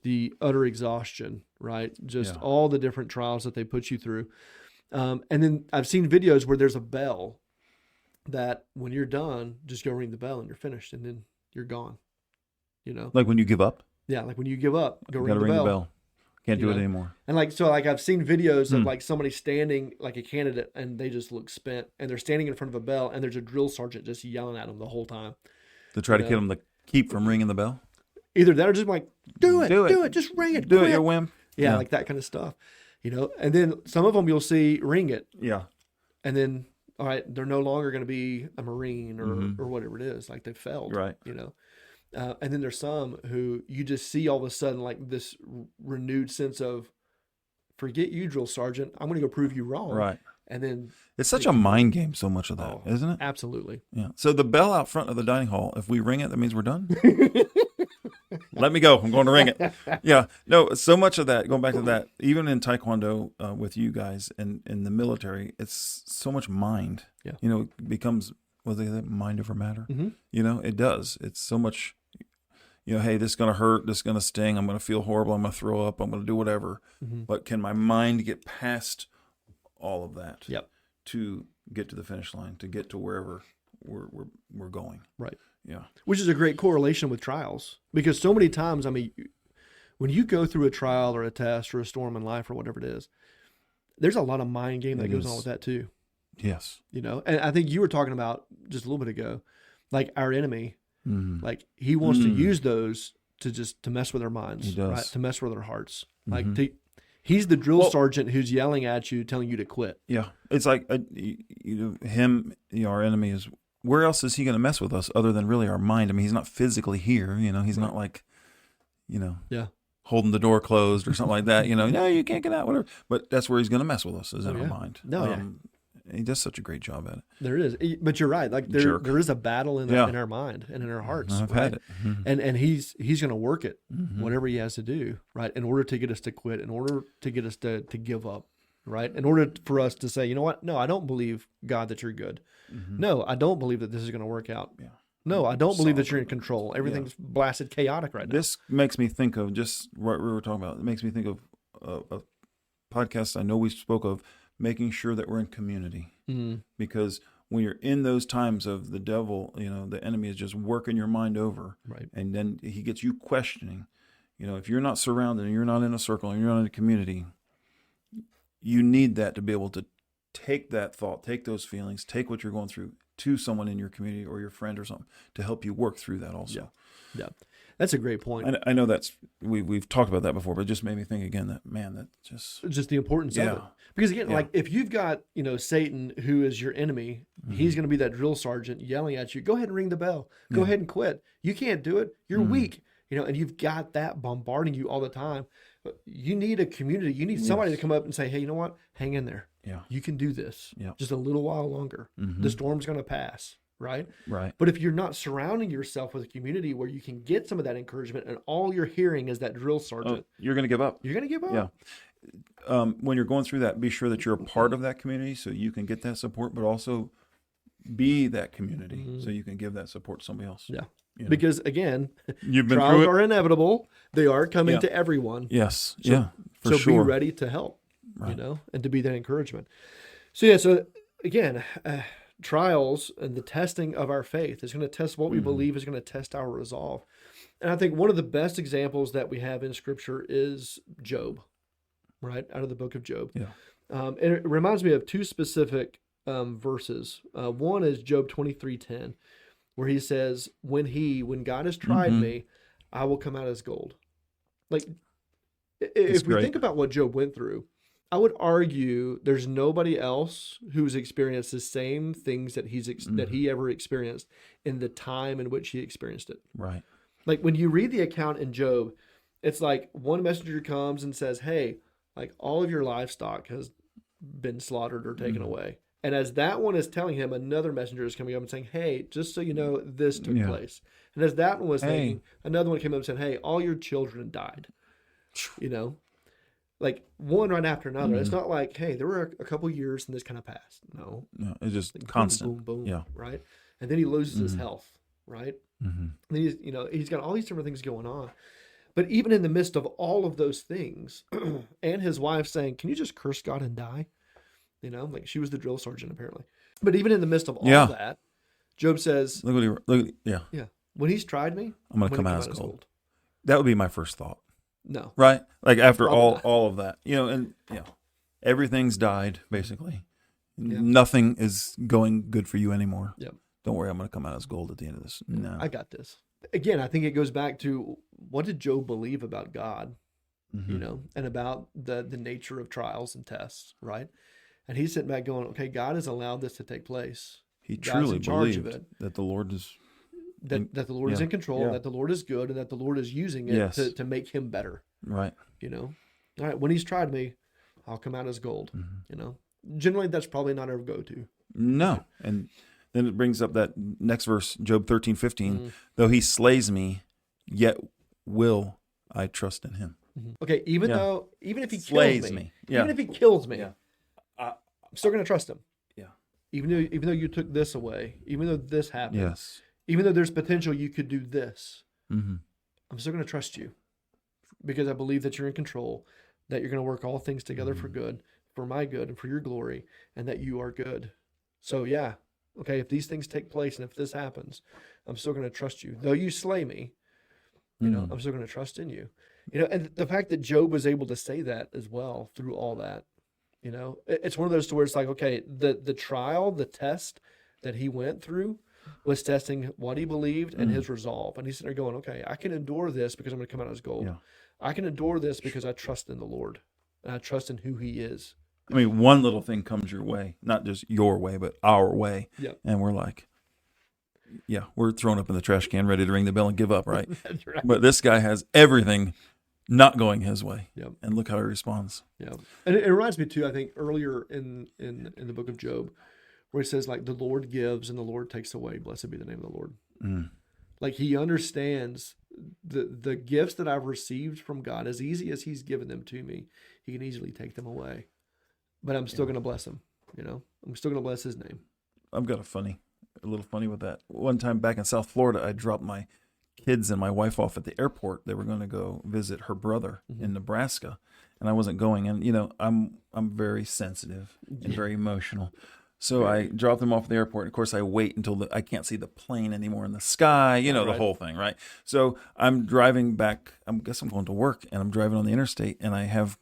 the utter exhaustion, right? Just all the different trials that they put you through. And then I've seen videos where there's a bell that when you're done, just go ring the bell and you're finished, and then you're gone. Like when you give up. Yeah, like when you give up, go ring the bell. Can't do it anymore. And like I've seen videos of like somebody standing like a candidate and they just look spent, and they're standing in front of a bell and there's a drill sergeant just yelling at them the whole time to try to get them to keep from ringing the bell. Either that or just like do it, just ring it, do it, your whim. Yeah, like that kind of stuff. And then some of them you'll see ring it. Yeah. And then all right, they're no longer going to be a Marine or whatever it is, like they failed. Right. And then there's some who you just see all of a sudden like this renewed sense of, forget you, drill sergeant, I'm going to go prove you wrong. Right. And then it's such a mind game, so much of that, isn't it? Absolutely. Yeah. So the bell out front of the dining hall, if we ring it, that means we're done. Let me go. I'm going to ring it. Yeah. No, so much of that, going back to that, even in Taekwondo with you guys and in the military, it's so much mind. Yeah. It becomes, mind over matter. Mm-hmm. It does. It's so much, hey, this is going to hurt. This is going to sting. I'm going to feel horrible. I'm going to throw up. I'm going to do whatever. Mm-hmm. But can my mind get past all of that to get to the finish line, to get to wherever we're going? Right. Yeah. Which is a great correlation with trials, because so many times, when you go through a trial or a test or a storm in life or whatever it is, there's a lot of mind game that goes on with that too. Yes. And I think you were talking about just a little bit ago, like our enemy, like he wants to use those to mess with our minds, he does. Right? To mess with our hearts. Like he's the drill sergeant who's yelling at you, telling you to quit. Yeah. It's like him, our enemy is, where else is he going to mess with us other than really our mind? He's not physically here, he's not like, holding the door closed or something like that, no, you can't get out, whatever. But that's where he's going to mess with us, is in our mind. No, he does such a great job at it. There is, but you're right. Like there is a battle in our mind and in our hearts. I've had it, and he's going to work it, whatever he has to do, right, in order to get us to quit, in order to get us to give up, right, in order for us to say, you know what, no, I don't believe, God, that you're good. No, I don't believe that this is going to work out. Yeah. No, I don't believe that you're in control. Everything's blasted chaotic right now. This makes me think of just what we were talking about. It makes me think of a podcast I know we spoke of, making sure that we're in community. Because when you're in those times of the devil, the enemy is just working your mind over. Right. And then he gets you questioning. If you're not surrounded and you're not in a circle and you're not in a community, you need that to be able to take that thought, take those feelings, take what you're going through to someone in your community or your friend or something to help you work through that also. Yeah. That's a great point. I know we've talked about that before, but it just made me think again that, man, that just the importance of it. Because again, like if you've got, Satan, who is your enemy, he's going to be that drill sergeant yelling at you, go ahead and ring the bell, go ahead and quit. You can't do it. You're weak, and you've got that bombarding you all the time. But you need a community. You need somebody to come up and say, hey, you know what? Hang in there. Yeah. You can do this. Yeah. Just a little while longer. The storm's going to pass. Right. But if you're not surrounding yourself with a community where you can get some of that encouragement and all you're hearing is that drill sergeant, you're going to give up. You're going to give up. Yeah. When you're going through that, be sure that you're a part of that community so you can get that support, but also be that community so you can give that support to somebody else. Yeah. Because again, you've been trials are inevitable. They are coming to everyone. Yes. So be ready to help, and to be that encouragement. So again, trials and the testing of our faith is going to test what we believe, is going to test our resolve. And I think one of the best examples that we have in Scripture is Job, right? Out of the book of Job. Yeah. And it reminds me of two specific verses. One is Job 23:10, where he says, when God has tried me, I will come out as gold. Like, if we think about what Job went through, I would argue there's nobody else who's experienced the same things that that he ever experienced in the time in which he experienced it. Right. Like when you read the account in Job, it's like one messenger comes and says, hey, like all of your livestock has been slaughtered or taken away. And as that one is telling him, another messenger is coming up and saying, hey, just so you know, this took place. And as that one was saying, another one came up and said, hey, all your children died. You know, like one right after another. It's not like, hey, there were a couple years and this kind of passed. No, it's just like constant. Boom, boom, boom. Right. And then he loses his health. Right. And then he's got all these different things going on. But even in the midst of all of those things, and his wife saying, can you just curse God and die? You know, like she was the drill sergeant apparently. But even in the midst of all that, Job says, look, when he's tried me, I'm going to come out as gold. That would be my first thought. No. Right? Like after all of that, everything's died basically. Yeah. Nothing is going good for you anymore. Yep. Don't worry, I'm going to come out as gold at the end of this. No. I got this. Again, I think it goes back to what did Job believe about God, and about the nature of trials and tests, right? And he's sitting back going, okay, God has allowed this to take place. He truly believed that the Lord is that the Lord is in control, that the Lord is good, and that the Lord is using it to make him better. Right. All right, when he's tried me, I'll come out as gold. Generally that's probably not our go-to. No. And then it brings up that next verse, Job 13:15. Though he slays me, yet will I trust in him. Okay, even if he slays me, even if he kills me, I'm still going to trust him. Yeah. Even though you took this away, even though this happened, even though there's potential you could do this, I'm still going to trust you because I believe that you're in control, that you're going to work all things together for good, for my good and for your glory, and that you are good. So okay, if these things take place and if this happens, I'm still going to trust you. Though you slay me, I'm still going to trust in you. And the fact that Job was able to say that as well through all that, it's one of those to where it's like, okay, the trial, the test that he went through was testing what he believed and his resolve. And he's sitting there going, okay, I can endure this because I'm going to come out as gold. Yeah. I can endure this because I trust in the Lord and I trust in who he is. I mean, one little thing comes your way, not just your way, but our way. Yep. And we're like, we're thrown up in the trash can, ready to ring the bell and give up, right? That's right. But this guy has everything not going his way. Yep. And look how he responds. Yeah. And it reminds me too, I think earlier in the book of Job, where he says like the Lord gives and the Lord takes away. Blessed be the name of the Lord. Like he understands the gifts that I've received from God, as easy as he's given them to me, he can easily take them away. But I'm still going to bless him. I'm still going to bless his name. I've got a little funny with that. One time back in South Florida, I dropped my kids and my wife off at the airport. They were going to go visit her brother in Nebraska, and I wasn't going. And I'm very sensitive and very emotional, so I dropped them off at the airport. Of course, I wait until I can't see the plane anymore in the sky. The whole thing, right? So I'm driving back. I guess I'm going to work, and I'm driving on the interstate, and I have.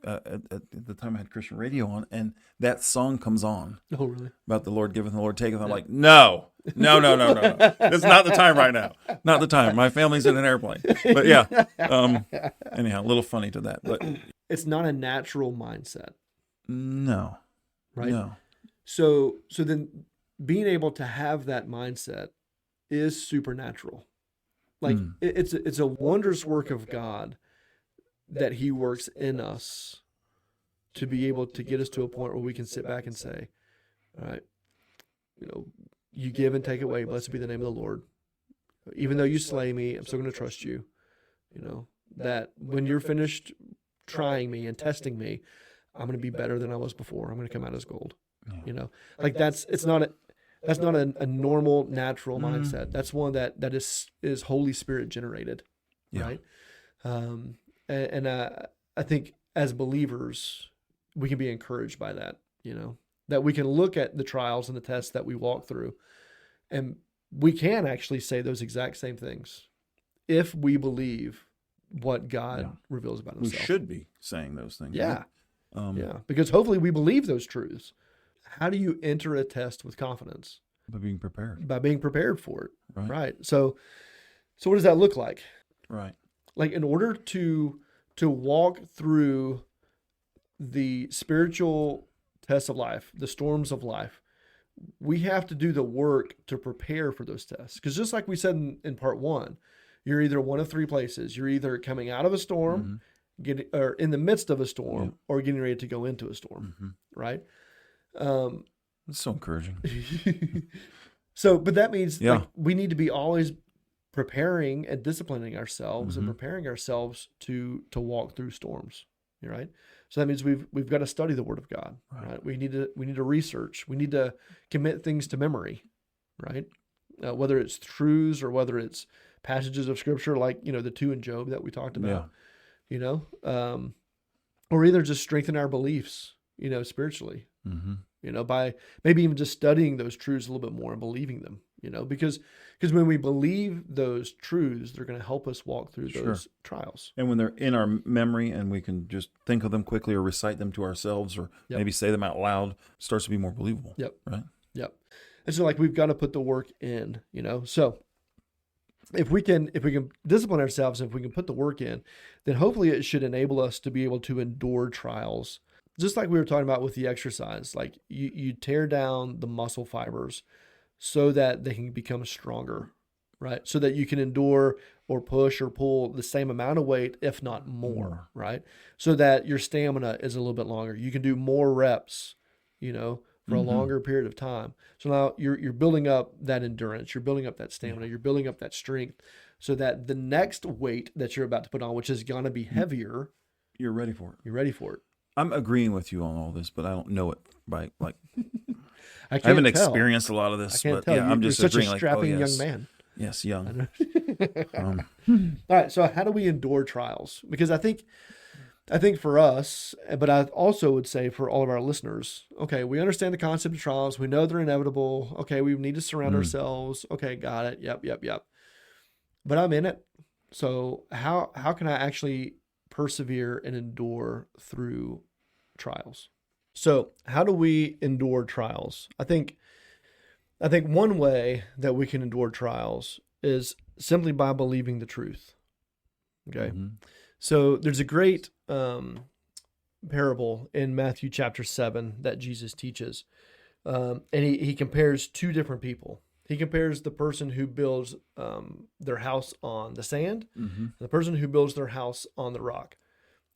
At the time I had Christian radio on, and that song comes on. Oh, really? About the Lord giveth and the Lord taketh. I'm like, no. It's not the time right now. Not the time. My family's in an airplane. But anyhow, a little funny to that. But it's not a natural mindset. No. Right? No. So then being able to have that mindset is supernatural. Like it's a wondrous work of God that he works in us to be able to get us to a point where we can sit back and say, all right, you give and take away. Blessed be the name of the Lord. Even though you slay me, I'm still going to trust you. That when you're finished trying me and testing me, I'm going to be better than I was before. I'm going to come out as gold. Like that's not a normal, natural mindset. That's one that is Holy Spirit generated. Right. And I think as believers, we can be encouraged by that, that we can look at the trials and the tests that we walk through, and we can actually say those exact same things if we believe what God reveals about himself. We should be saying those things. Yeah. Right? Because hopefully we believe those truths. How do you enter a test with confidence? By being prepared. By being prepared for it. Right. Right. So what does that look like? Right. Like in order to walk through the spiritual tests of life, the storms of life, we have to do the work to prepare for those tests. Because just like we said in part one, you're either one of three places. You're either coming out of a storm, or in the midst of a storm, or getting ready to go into a storm, right? It's so encouraging. But that means like, we need to be always preparing and disciplining ourselves and preparing ourselves to walk through storms, right? So that means we've got to study the Word of God, right? We need to research. We need to commit things to memory, right? Whether it's truths or whether it's passages of Scripture, like the two in Job that we talked about, or either just strengthen our beliefs, spiritually, by maybe even just studying those truths a little bit more and believing them, because when we believe those truths, they're going to help us walk through those trials. And when they're in our memory and we can just think of them quickly or recite them to ourselves or maybe say them out loud, it starts to be more believable. Yep. Right. Yep. And so like we've got to put the work in, so if we can discipline ourselves, if we can put the work in, then hopefully it should enable us to be able to endure trials. Just like we were talking about with the exercise, like you tear down the muscle fibers so that they can become stronger, right? So that you can endure or push or pull the same amount of weight, if not more, right? So that your stamina is a little bit longer. You can do more reps, for a longer period of time. So now you're building up that endurance, you're building up that stamina, you're building up that strength, so that the next weight that you're about to put on, which is going to be heavier, you're ready for it. You're ready for it. I'm agreeing with you on all this, but I don't know it by like. I haven't experienced a lot of this, but I'm just such agreeing. A strapping yes. young man. Yes, young. All right. So how do we endure trials? Because I think for us, but I also would say for all of our listeners, okay, we understand the concept of trials. We know they're inevitable. Okay, we need to surround ourselves. Okay, got it. Yep. But I'm in it. So how can I actually persevere and endure through trials? So how do we endure trials? I think one way that we can endure trials is simply by believing the truth. Okay. So there's a great parable in Matthew chapter 7 that Jesus teaches. And he compares two different people. He compares the person who builds their house on the sand and the person who builds their house on the rock.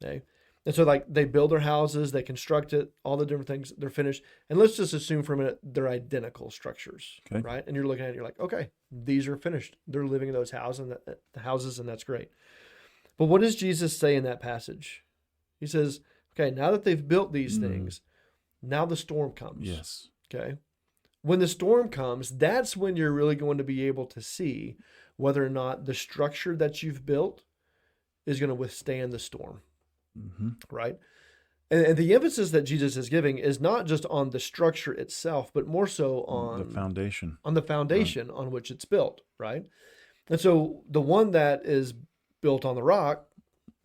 Okay. And so like they build their houses, they construct it, all the different things, they're finished. And let's just assume for a minute they're identical structures, right? And you're looking at it, you're like, okay, these are finished. They're living in those houses, and that's great. But what does Jesus say in that passage? He says, okay, now that they've built these things, now the storm comes. Yes. Okay. When the storm comes, that's when you're really going to be able to see whether or not the structure that you've built is going to withstand the storm. Right? And the emphasis that Jesus is giving is not just on the structure itself, but more so on the foundation. On the foundation on which it's built, right? And so the one that is built on the rock,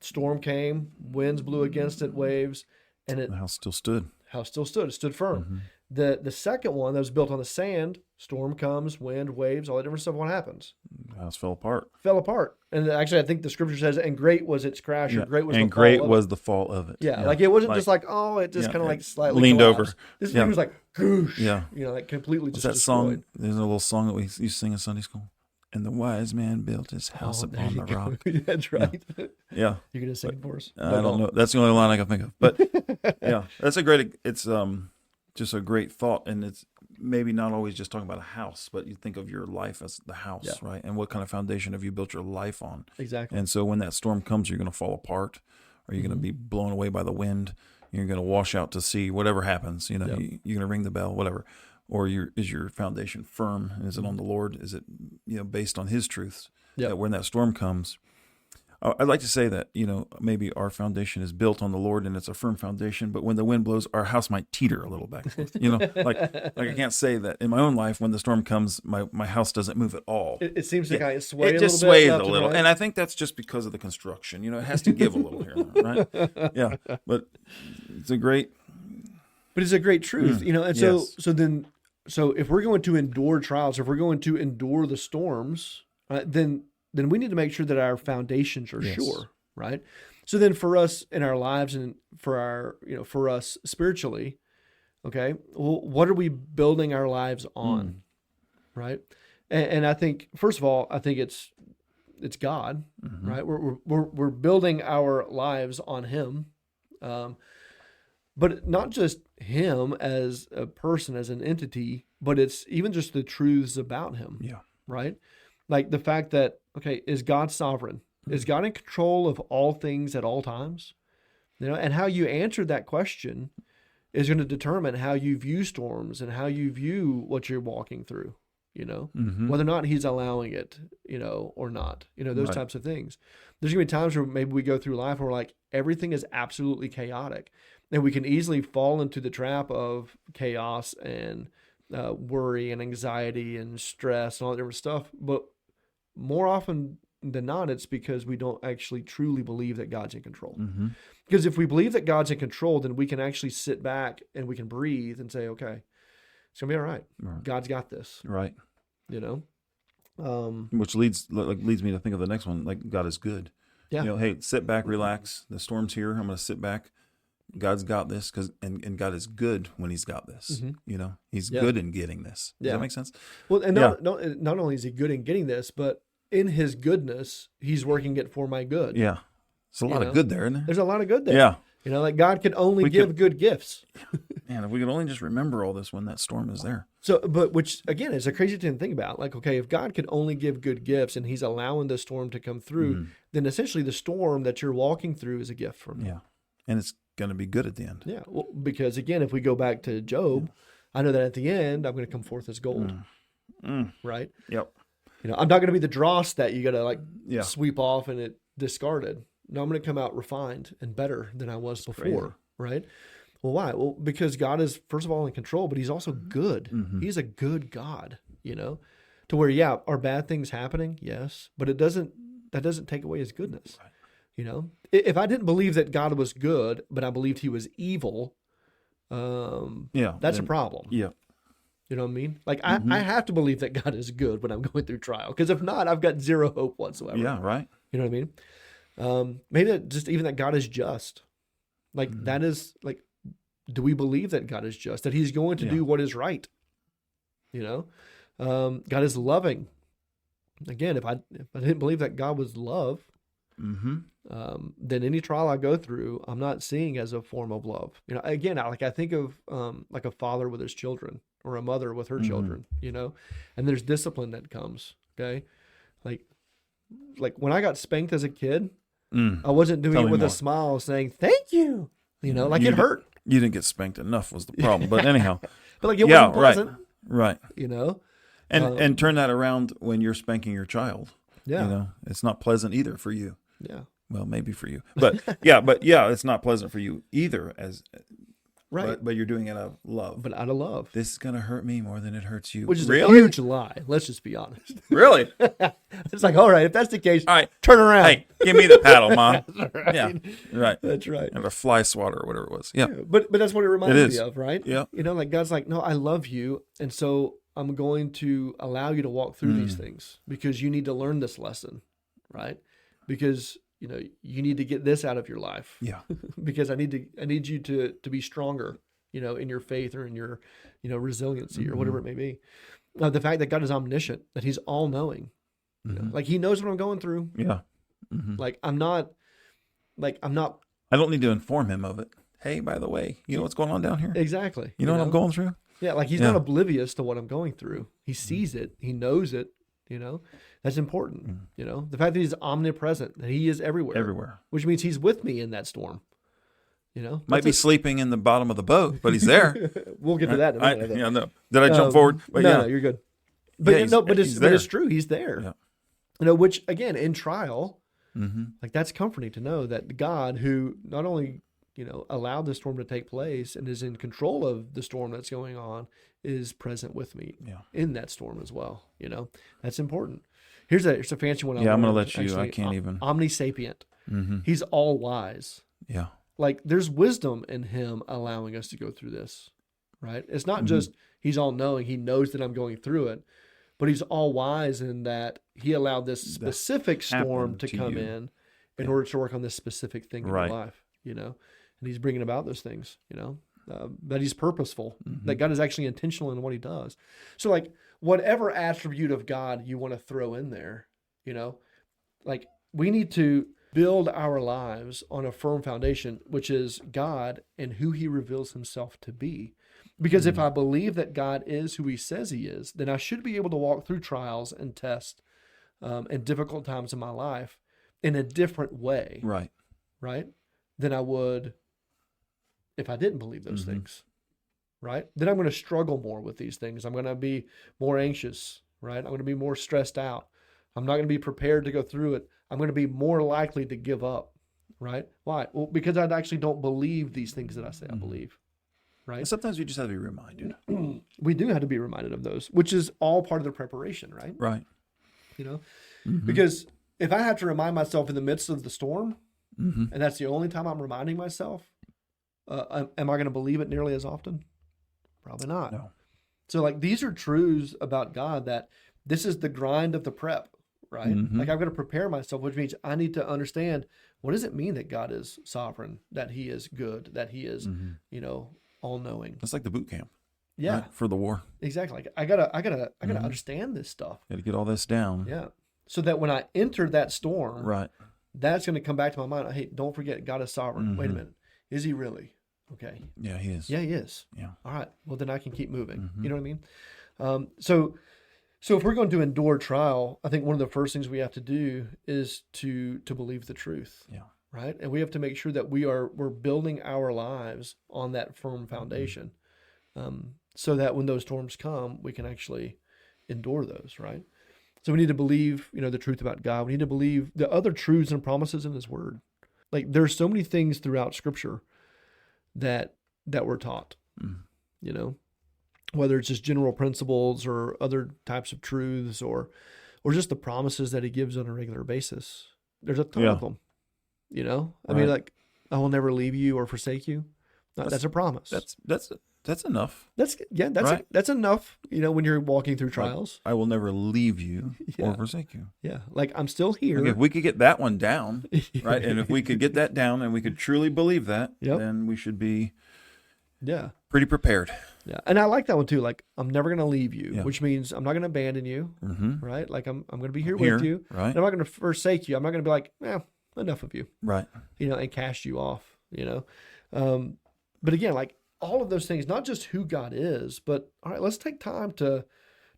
storm came, winds blew against it, waves, and the house still stood. It stood firm. The second one that was built on the sand, storm comes, wind, waves, all that different stuff. What happens? The house fell apart. And actually, I think the scripture says, and great was its crash, or great was the fall of it. Yeah, like it wasn't just like, it just kind of like slightly leaned collapsed. over. This thing was like, goosh. Yeah. Like completely just that destroyed. Song? There's a little song that we used to sing in Sunday school. And the wise man built his house upon the rock. That's right. Yeah. You're going to sing it for us? I don't know. That's the only line I can think of. But yeah, that's it's just a great thought. And it's maybe not always just talking about a house, but you think of your life as the house, right? And what kind of foundation have you built your life on? Exactly. And so when that storm comes, you're going to fall apart, or you're going to be blown away by the wind. You're going to wash out to sea, whatever happens. You're going to ring the bell, whatever. Or is your foundation firm? Is it on the Lord? Is it based on His truths? That when that storm comes, I'd like to say that maybe our foundation is built on the Lord and it's a firm foundation. But when the wind blows, our house might teeter a little back. Like I can't say that in my own life. When the storm comes, my house doesn't move at all. It seems to kind of sway. It just sways a little, and I think that's just because of the construction. It has to give a little here, right? Yeah, but it's a great. But it's a great truth, and so then So if we're going to endure trials, if we're going to endure the storms, right, then we need to make sure that our foundations are sure, right? So then for us in our lives and for us spiritually, okay, well, what are we building our lives on, right? And I think, first of all, I think it's God, right? We're building our lives on Him, but not just Him as a person, as an entity, but it's even just the truths about Him, right? Like the fact that, okay, is God sovereign? Is God in control of all things at all times? And how you answer that question is going to determine how you view storms and how you view what you're walking through, whether or not He's allowing it, or not, those types of things. There's going to be times where maybe we go through life where like everything is absolutely chaotic, and we can easily fall into the trap of chaos and worry and anxiety and stress and all that different stuff. But more often than not, it's because we don't actually truly believe that God's in control. Because if we believe that God's in control, then we can actually sit back and we can breathe and say, okay, it's going to be all right. God's got this. Right. Which leads me to think of the next one, like God is good. Yeah. Hey, sit back, relax. The storm's here. I'm going to sit back. God's got this, and God is good when He's got this. He's good in getting this. Does that make sense? Well, and not only is He good in getting this, but in His goodness, He's working it for my good. Yeah. There's a lot of good there, isn't there? There's a lot of good there. Yeah. Like God can only give good gifts. Man, if we could only just remember all this when that storm is there. So, but which again is a crazy thing to think about. Like, okay, if God could only give good gifts and He's allowing the storm to come through, then essentially the storm that you're walking through is a gift from Him. Yeah. And it's going to be good at the end. Yeah. Well, because again, if we go back to Job, I know that at the end, I'm going to come forth as gold. Right? Yep. I'm not going to be the dross that you got to sweep off and it discarded. No, I'm going to come out refined and better than I was before. Crazy. Right? Well, why? Well, because God is, first of all, in control, but He's also good. He's a good God, to where, are bad things happening? Yes. But that doesn't take away His goodness. Right. If I didn't believe that God was good, but I believed He was evil, that's a problem. Yeah. You know what I mean? Like I have to believe that God is good when I'm going through trial, because if not, I've got zero hope whatsoever. Yeah, right. You know what I mean? Maybe that God is just. Like that is like, do we believe that God is just, that He's going to do what is right? God is loving. Again, if I didn't believe that God was love, then any trial I go through, I'm not seeing as a form of love. Again, I think of like a father with his children or a mother with her children, and there's discipline that comes. Okay. Like when I got spanked as a kid, I wasn't doing it with a smile saying, thank you, it hurt. You didn't get spanked enough was the problem, but anyhow, but it wasn't pleasant. Right. And turn that around when you're spanking your child. Yeah. It's not pleasant either for you. Yeah. Well, maybe for you, but it's not pleasant for you either. Right. But you're doing it out of love. But out of love. This is going to hurt me more than it hurts you. Which is a huge lie. Let's just be honest. Really? It's like, all right, if that's the case, all right, turn around. Hey, give me the paddle, Mom. Right. Yeah. Right. That's right. And a fly swatter or whatever it was. Yeah. But that's what it reminds me of, right? Yeah. Like God's like, no, I love you. And so I'm going to allow you to walk through these things because you need to learn this lesson, right? Because you need to get this out of your life. Yeah. Because I need you to be stronger, in your faith or in your, resiliency or whatever it may be. The fact that God is omniscient, that He's all knowing, like He knows what I'm going through. Yeah. Like I don't need to inform Him of it. Hey, by the way, you know what's going on down here? Exactly. You know what I'm going through? Yeah. Like He's not oblivious to what I'm going through. He sees it. He knows it. That's important. The fact that He's omnipresent, that He is everywhere, which means He's with me in that storm. Might be sleeping in the bottom of the boat, but He's there. We'll get to that in a minute. No. Did I jump forward? But no, you're good. But but it's true. He's there. Yeah. Which again, in trial, like that's comforting to know that God, who not only allowed the storm to take place and is in control of the storm that's going on, is present with me in that storm as well. That's important. Here's a fancy one. I'm going to let you. Actually, I can't even. Omnisapient. He's all wise. Yeah. Like there's wisdom in Him allowing us to go through this, right? It's not just he's all knowing. He knows that I'm going through it, but he's all wise in that he allowed this specific storm to come in order to work on this specific thing in your life, and he's bringing about those things, that he's purposeful, that God is actually intentional in what he does. So like whatever attribute of God you want to throw in there, like we need to build our lives on a firm foundation, which is God and who he reveals himself to be. Because if I believe that God is who he says he is, then I should be able to walk through trials and tests and difficult times in my life in a different way. Right? Than I would if I didn't believe those things. Right? Then I'm going to struggle more with these things. I'm going to be more anxious. Right? I'm going to be more stressed out. I'm not going to be prepared to go through it. I'm going to be more likely to give up. Right? Why? Well, because I actually don't believe these things that I say I believe. Right? And sometimes we just have to be reminded. We do have to be reminded of those, which is all part of the preparation, right? Right. Because if I have to remind myself in the midst of the storm, and that's the only time I'm reminding myself, am I going to believe it nearly as often? Probably not. No. So like these are truths about God that this is the grind of the prep, right? Like I've got to prepare myself, which means I need to understand, what does it mean that God is sovereign, that he is good, that he is, all knowing. It's like the boot camp. Yeah. Right? For the war. Exactly. Like I gotta understand this stuff. Got to get all this down. Yeah. So that when I enter that storm, Right. that's going to come back to my mind. Hey, don't forget God is sovereign. Wait a minute. Is he really? Okay. Yeah, he is. Yeah, he is. Yeah. All right. Well, then I can keep moving. You know what I mean? So if we're going to endure trial, I think one of the first things we have to do is to believe the truth. Yeah. Right. And we have to make sure that we're building our lives on that firm foundation, so that when those storms come, we can actually endure those. Right. So we need to believe, the truth about God. We need to believe the other truths and promises in his word. Like there's so many things throughout scripture that we're taught, whether it's just general principles or other types of truths or just the promises that he gives on a regular basis. There's a ton of them, I mean, like, I will never leave you or forsake you. That's a promise. That's enough. That's enough, when you're walking through trials. I will never leave you or forsake you. Yeah. Like I'm still here. Like if we could get that one down, right? And if we could get that down and we could truly believe that, then we should be pretty prepared. Yeah. And I like that one too. Like I'm never going to leave you, which means I'm not going to abandon you, right? Like I'm going to be here with you. Right. And I'm not going to forsake you. I'm not going to be like, enough of you. Right. And cast you off, But again, like all of those things, not just who God is, but all right, let's take time to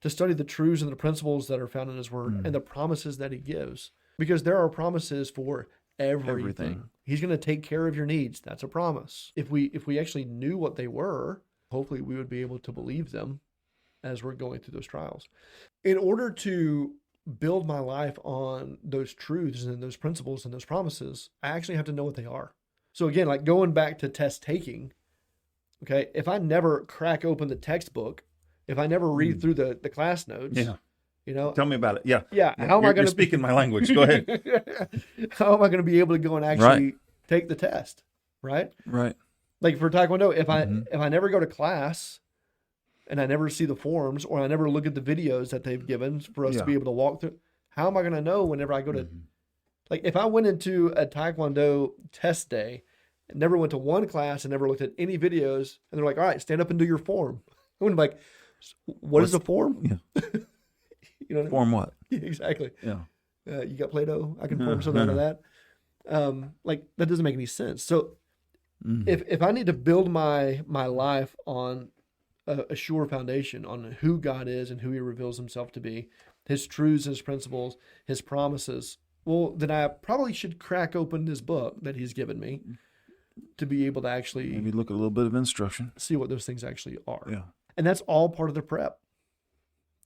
study the truths and the principles that are found in his word and the promises that he gives, because there are promises for everything. He's going to take care of your needs. That's a promise. If we actually knew what they were, hopefully we would be able to believe them as we're going through those trials. In order to build my life on those truths and those principles and those promises, I actually have to know what they are. So again, like going back to test taking, okay, if I never crack open the textbook, if I never read through the class notes, tell me about it. Yeah. Yeah. How am I going to speak in my language? Go ahead. How am I going to be able to go and actually take the test? Right. Right. Like for Taekwondo, if I never go to class and I never see the forms or I never look at the videos that they've given for us to be able to walk through, how am I going to know whenever I go to, like if I went into a Taekwondo test day and never went to one class and never looked at any videos and they're like, all right, stand up and do your form. I would be like, What's a form? Yeah. Form what? Exactly. Yeah. You got Play-Doh? I can form something out of that. Like that doesn't make any sense. So if I need to build my life on a sure foundation on who God is and who he reveals himself to be, his truths, his principles, his promises, well, then I probably should crack open this book that he's given me to be able to actually maybe look at a little bit of instruction, see what those things actually are. Yeah. And that's all part of the prep.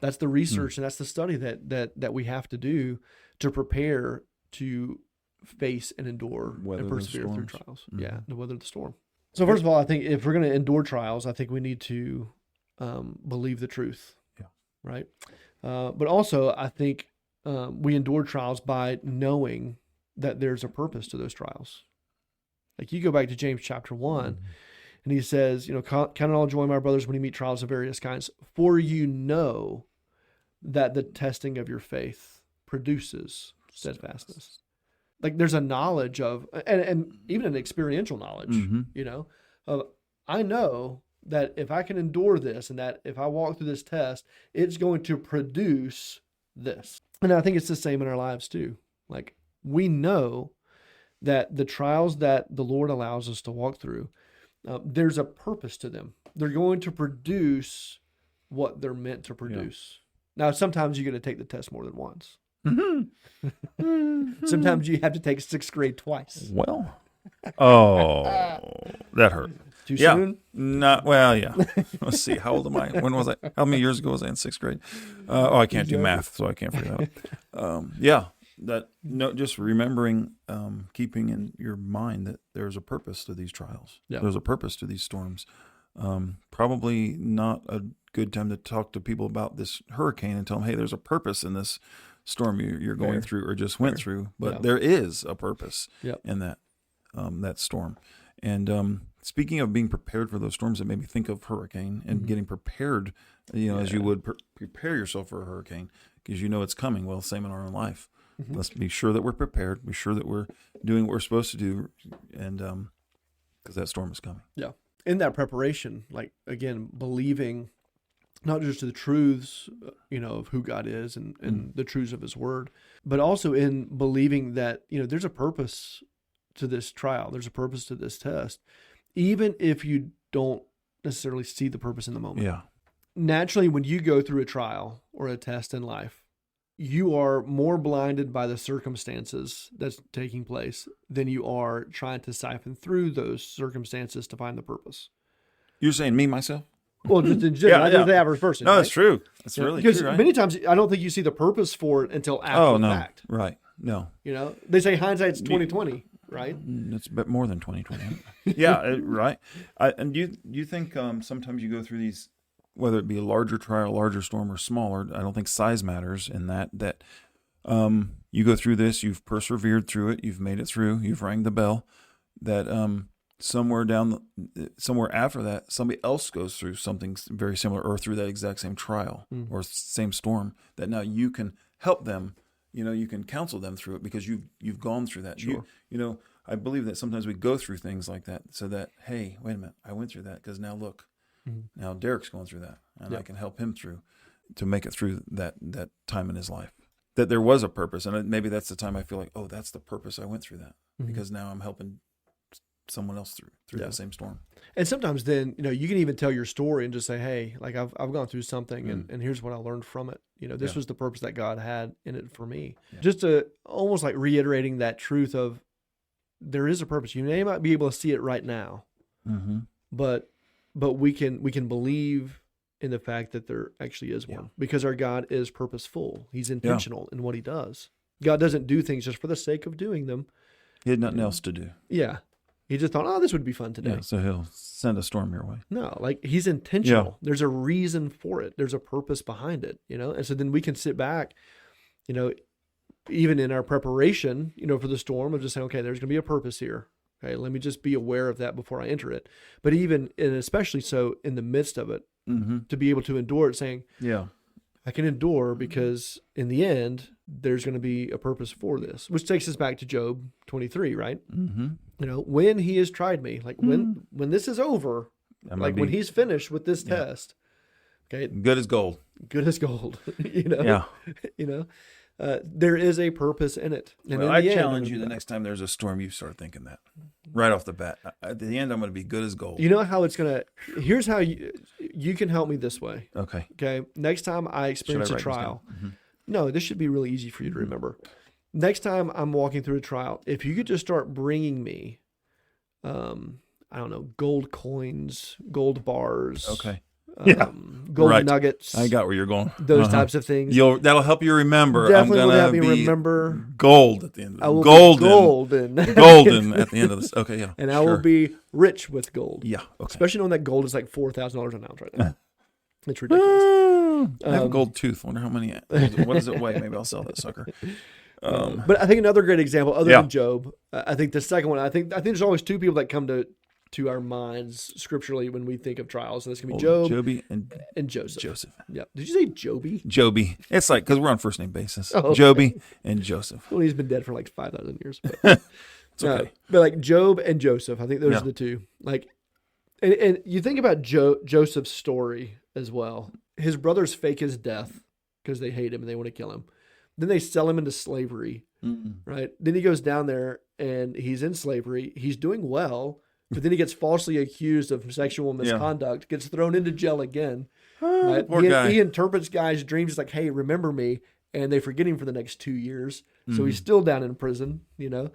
That's the research and that's the study that we have to do to prepare to face and endure and persevere through trials. Yeah, to weather the storm. So first of all, I think if we're going to endure trials, I think we need to believe the truth. Yeah. Right. But also, I think we endure trials by knowing that there's a purpose to those trials. Like you go back to James chapter 1, And he says, count it all joy, my brothers, when you meet trials of various kinds, for you know that the testing of your faith produces steadfastness. Like there's a knowledge of, and even an experiential knowledge, of I know that if I can endure this and that if I walk through this test, it's going to produce this. And I think it's the same in our lives too. Like we know that the trials that the Lord allows us to walk through, there's a purpose to them. They're going to produce what they're meant to produce. Yeah. Now, sometimes you're going to take the test more than once. Sometimes you have to take 6th grade twice. Well, that hurt. Too soon? Yeah. Let's see. How old am I? When was I? How many years ago was I in 6th grade? I can't do math, so I can't figure that out. Just remembering, keeping in your mind that there's a purpose to these trials. Yeah. There's a purpose to these storms. Probably not a good time to talk to people about this hurricane and tell them, hey, there's a purpose in this storm you're going through or just went through. But there is a purpose in that storm. And speaking of being prepared for those storms, it made me think of hurricane and getting prepared, as you would prepare yourself for a hurricane because it's coming. Well, same in our own life. Let's be sure that we're prepared, be sure that we're doing what we're supposed to do, and because that storm is coming. Yeah. In that preparation, like, again, believing not just the truths, of who God is and the truths of his word, but also in believing that, there's a purpose to this trial. There's a purpose to this test, even if you don't necessarily see the purpose in the moment. Yeah. Naturally, when you go through a trial or a test in life, you are more blinded by the circumstances that's taking place than you are trying to siphon through those circumstances to find the purpose. You're saying me, myself? Well, just in general, I think the average person. No, right? It's true. It's really true. Because many times I don't think you see the purpose for it until after the fact. Right. No. They say hindsight's 20/20, right? It's a bit more than 20/20. Yeah, right. And do you think sometimes you go through these, whether it be a larger trial, larger storm, or smaller, I don't think size matters in that you go through this, you've persevered through it, you've made it through, you've rang the bell, that somewhere after that, somebody else goes through something very similar or through that exact same trial or same storm, that now you can help them, you can counsel them through it because you've gone through that. Sure. I believe that sometimes we go through things like that so that, hey, wait a minute, I went through that because now look, now Derrick's going through that, and I can help him through to make it through that time in his life. That there was a purpose, and maybe that's the time I feel like, oh, that's the purpose I went through that, because now I'm helping someone else through that same storm. And sometimes then, you can even tell your story and just say, hey, like I've gone through something and here's what I learned from it. This was the purpose that God had in it for me. Yeah. Just to almost like reiterating that truth of there is a purpose. You may not be able to see it right now, but we can believe in the fact that there actually is one because our God is purposeful. He's intentional in what he does. God doesn't do things just for the sake of doing them. He had nothing else to do. Yeah. He just thought, this would be fun today. Yeah, so he'll send a storm your way. No, like he's intentional. Yeah. There's a reason for it. There's a purpose behind it, And so then we can sit back, even in our preparation, for the storm of just saying, okay, there's going to be a purpose here. Okay, let me just be aware of that before I enter it. But even, and especially so in the midst of it, to be able to endure it, saying, I can endure because in the end, there's going to be a purpose for this, which takes us back to Job 23, right? When he has tried me, like when this is over, like when he's finished with this test, okay, good as gold. Good as gold, there is a purpose in it. And I challenge you the next time there's a storm, you start thinking that right off the bat. At the end, I'm going to be good as gold. You know how it's going to, here's how you can help me this way. Okay. Next time I experience a trial, no, this should be really easy for you to remember. Next time I'm walking through a trial, if you could just start bringing me, I don't know, gold coins, gold bars. Okay. Gold nuggets. I got where you're going. Those types of things. That'll help you remember. Definitely will help me remember. Gold at the end of this. I will golden at the end of this. Okay, yeah. And I will be rich with gold. Yeah. Okay. Especially knowing that gold is like $4,000 an ounce right now. It's ridiculous. I have a gold tooth. Wonder how many. What does it weigh? Maybe I'll sell that sucker. But I think another great example, other than Job, I think the second one. I think there's always two people that come to to our minds scripturally when we think of trials. And that's going to be Job Joby and Joseph. Joseph. Yeah. Did you say Joby? Joby. It's like, because we're on first name basis. Oh, okay. Joby and Joseph. Well, he's been dead for like 5,000 years. But, It's okay. but like Job and Joseph, I think those are the two. Like, and you think about Joseph's story as well. His brothers fake his death because they hate him and they want to kill him. Then they sell him into slavery, right? Then he goes down there and he's in slavery. He's doing well, but then he gets falsely accused of sexual misconduct, gets thrown into jail again. Right? Poor guy. He interprets guys' dreams. He's like, hey, remember me. And they forget him for the next 2 years. So he's still down in prison, you know.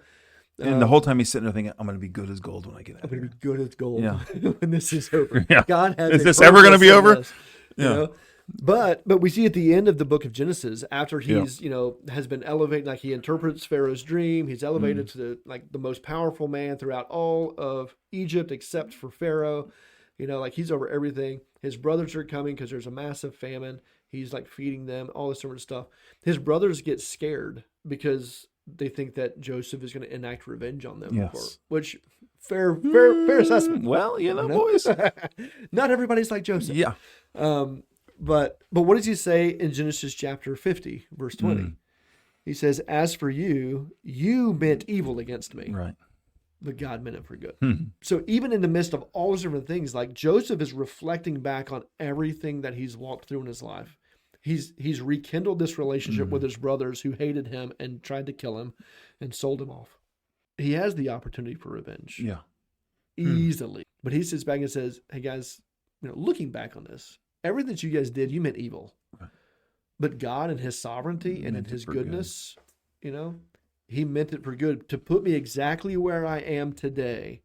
And the whole time he's sitting there thinking, I'm going to be good as gold when I get out I'm of here. going to be good as gold Yeah. when this is over. Yeah. God has Is a this ever going to be purpose in over? this, you know? But we see at the end of the book of Genesis, after he's, you know, has been elevated, like he interprets Pharaoh's dream, he's elevated to the most powerful man throughout all of Egypt except for Pharaoh. You know, like he's over everything. His brothers are coming because there's a massive famine. He's like feeding them, all this sort of stuff. His brothers get scared because they think that Joseph is going to enact revenge on them. Yes. Which fair assessment. Well, you know, boys. Not everybody's like Joseph. Yeah. But what does he say in Genesis chapter 50, verse 20? He says, as for you, you meant evil against me. Right. But God meant it for good. So even in the midst of all those different things, like Joseph is reflecting back on everything that he's walked through in his life. He's rekindled this relationship with his brothers who hated him and tried to kill him and sold him off. He has the opportunity for revenge. Yeah. Easily. But he sits back and says, hey guys, you know, looking back on this, everything that you guys did, you meant evil. Right. But God in his sovereignty and in Meant it his for goodness, you know, he meant it for good to put me exactly where I am today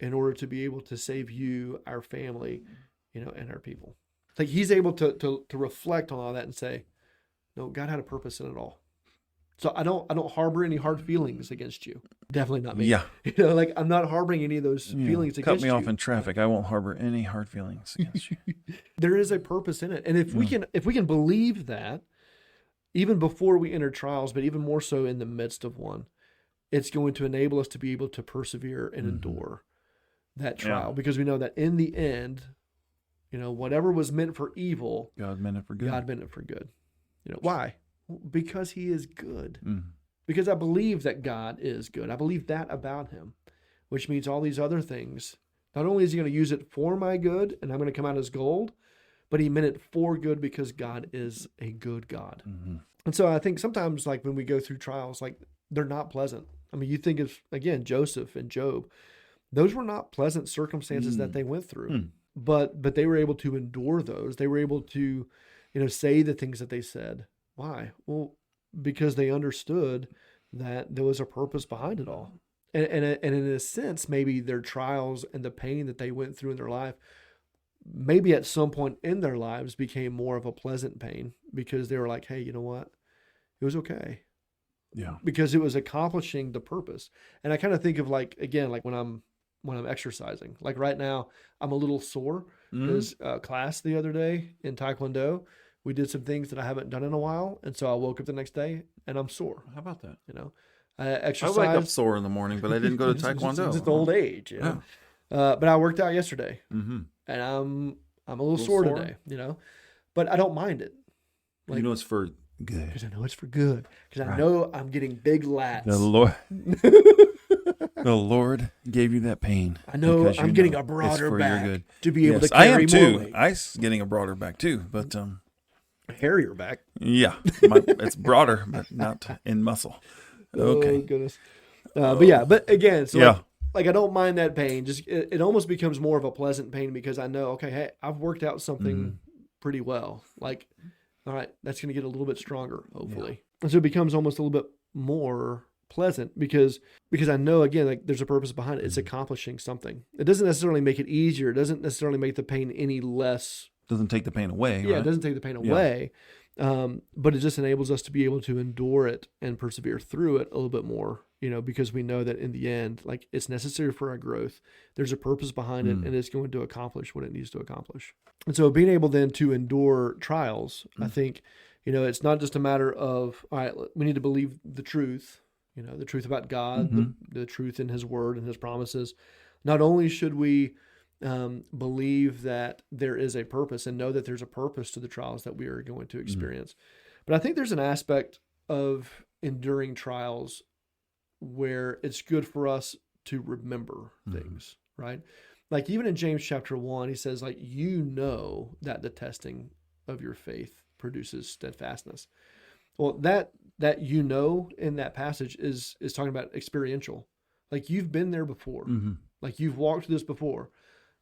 in order to be able to save you, our family, you know, and our people. Like he's able to reflect on all that and say, no, God had a purpose in it all. So I don't harbor any hard feelings against you. Definitely not me. Yeah. You know, like I'm not harboring any of those feelings against you. Cut me off in traffic. I won't harbor any hard feelings against you. There is a purpose in it. And if we can believe that, even before we enter trials, but even more so in the midst of one, it's going to enable us to be able to persevere and endure that trial. Because we know that in the end, you know, whatever was meant for evil, God meant it for good. God meant it for good. You know, why? Because he is good. Because I believe that God is good. I believe that about him, which means all these other things. Not only is he going to use it for my good and I'm going to come out as gold, but he meant it for good because God is a good God. And so I think sometimes like when we go through trials, like they're not pleasant. I mean, you think of, again, Joseph and Job. Those were not pleasant circumstances that they went through. But they were able to endure those. They were able to, you know, say the things that they said. Why? Well, because they understood that there was a purpose behind it all. And in a sense, maybe their trials and the pain that they went through in their life, maybe at some point in their lives became more of a pleasant pain because they were like, hey, you know what? It was okay. Yeah. Because it was accomplishing the purpose. And I kind of think of like, again, like when I'm exercising, like right now, I'm a little sore because class the other day in Taekwondo, we did some things that I haven't done in a while. And so I woke up the next day and I'm sore. How about that? You know, I exercised. I wake up sore in the morning, but I didn't go to Taekwondo. It's just old age, you know? But I worked out yesterday and I'm a little sore today, you know, but I don't mind it. Like, you know, it's for good. Because I know it's for good. Because I know I'm getting big lats. The Lord gave you that pain. I know I'm getting a broader back to be able to carry I am too. more weight. I'm getting a broader back too, but a hairier back. Yeah, it's broader, but not in muscle. Okay. Oh goodness. But again, so like I don't mind that pain. Just it almost becomes more of a pleasant pain because I know, okay, hey, I've worked out something pretty well. Like, all right, that's going to get a little bit stronger, hopefully. And so it becomes almost a little bit more pleasant because I know, again, like there's a purpose behind it. It's accomplishing something. It doesn't necessarily make it easier. It doesn't necessarily make the pain any less. Doesn't take the pain away. Yeah, right? It doesn't take the pain away. But it just enables us to be able to endure it and persevere through it a little bit more, you know, because we know that in the end, like it's necessary for our growth. There's a purpose behind it and it's going to accomplish what it needs to accomplish. And so being able then to endure trials, I think, you know, it's not just a matter of, all right, we need to believe the truth, you know, the truth about God, the truth in his word and his promises. Not only should we believe that there is a purpose and know that there's a purpose to the trials that we are going to experience, but I think there's an aspect of enduring trials where it's good for us to remember things, right? Like even in James chapter 1, he says, like, you know that the testing of your faith produces steadfastness. Well, that you know in that passage is talking about experiential. Like you've been there before. Like you've walked through this before.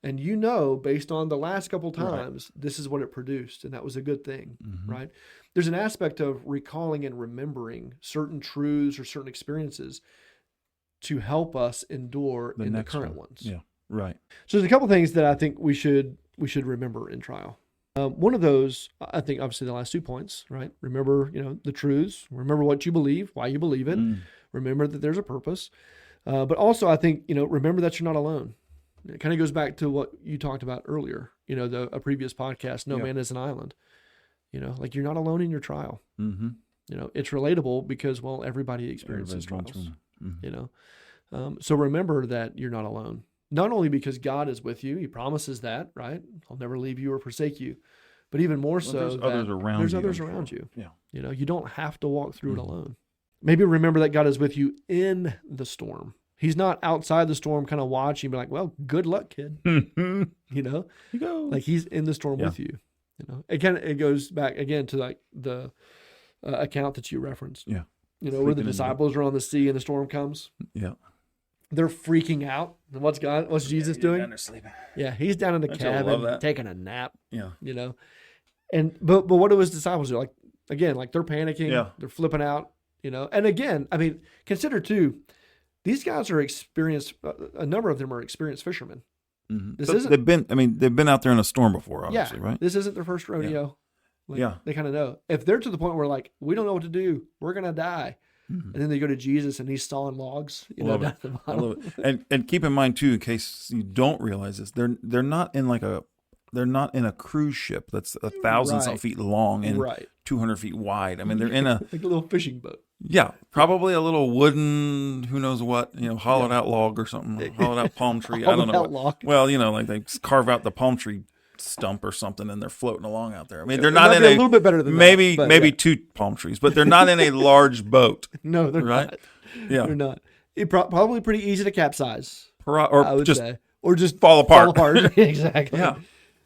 And you know, based on the last couple times, this is what it produced. And that was a good thing, right? There's an aspect of recalling and remembering certain truths or certain experiences to help us endure in the current ones. Yeah, right. So there's a couple things that I think we should remember in trial. One of those, I think, obviously the last 2 points, right? Remember, the truths. Remember what you believe, why you believe it. Remember that there's a purpose. But also, I think, remember that you're not alone. It kind of goes back to what you talked about earlier, a previous podcast, No Man is an Island. Like you're not alone in your trial. It's relatable because, well, everybody experiences trials, so remember that you're not alone. Not only because God is with you, he promises that, right? I'll never leave you or forsake you. But even more so, there's others around you. Yeah. You don't have to walk through it alone. Maybe remember that God is with you in the storm. He's not outside the storm kind of watching, be like, well, good luck, kid. You go. Like he's in the storm with you. Again, it goes back again to like the account that you referenced. Yeah. Where the disciples are on the sea and the storm comes. Yeah. They're freaking out. And what's Jesus doing? Down there sleeping. Yeah, he's down in the cabin taking a nap. Yeah. And but what do his disciples do? Like again, like they're panicking. Yeah. They're flipping out. And again, I mean, consider too, these guys are experienced. A number of them are experienced fishermen. This isn't. They've been out there in a storm before, obviously, right? This isn't their first rodeo. They kind of know. If they're to the point where like we don't know what to do, we're gonna die. And then they go to Jesus and he's sawing logs, down at the bottom. I love it. And keep in mind too, in case you don't realize this, they're not in a cruise ship that's 1,000 feet long and 200 feet wide. I mean, they're in a like a little fishing boat. Yeah, probably a little wooden, who knows what, hollowed out log or something, hollowed out palm tree. I don't know. Log. Well, like they carve out the palm tree stump or something and they're floating along out there. I mean, they're not in a little bit better than maybe 2 palm trees, but they're not in a large boat. No, they're not. Yeah, they're not. Probably pretty easy to capsize, or just fall apart. Exactly. Yeah,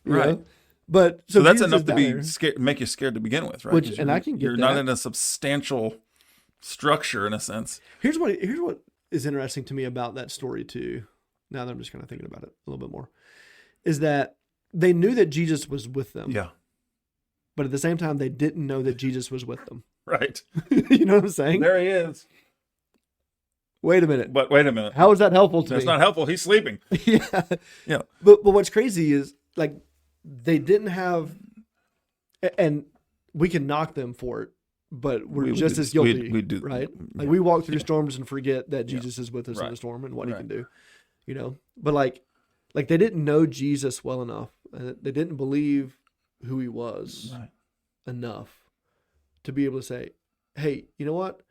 right. But so that's enough to be scared, make you scared to begin with, right? And I can get you're not in a substantial structure in a sense. Here's what is interesting to me about that story too. Now that I'm just kind of thinking about it a little bit more, is that they knew that Jesus was with them. Yeah. But at the same time, they didn't know that Jesus was with them. Right. You know what I'm saying? There he is. Wait a minute. But wait a minute. How is that helpful to me? That's not helpful. He's sleeping. Yeah. Yeah. But what's crazy is like they didn't have, and we can knock them for it, but we're just as guilty. We do, right? Like we walk through storms and forget that Jesus is with us in the storm and what he can do. But like they didn't know Jesus well enough. They didn't believe who he was enough to be able to say, hey, you know what?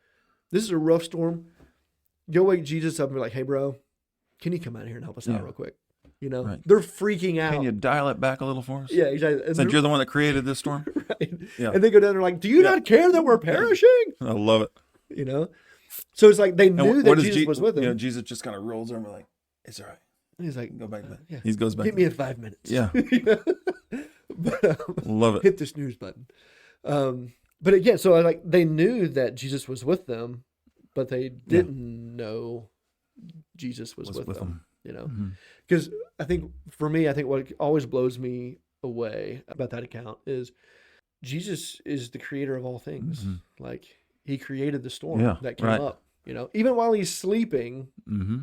This is a rough storm. Go wake Jesus up and be like, hey, bro, can you come out here and help us out real quick? They're freaking out. Can you dial it back a little for us? Yeah, exactly. Since you're the one that created this storm? Right. Yeah. And they go down there like, do you not care that we're perishing? I love it. So it's like they knew that Jesus was with them. Jesus just kind of rolls over and like, it's all right. And he's like, go back to bed. Yeah. He goes back. Give me in 5 minutes. Yeah. But, love it. Hit the snooze button. But again, so like they knew that Jesus was with them, but they didn't know Jesus was with them. Because I think for me, what always blows me away about that account is Jesus is the creator of all things. Like he created the storm that came up. Even while he's sleeping,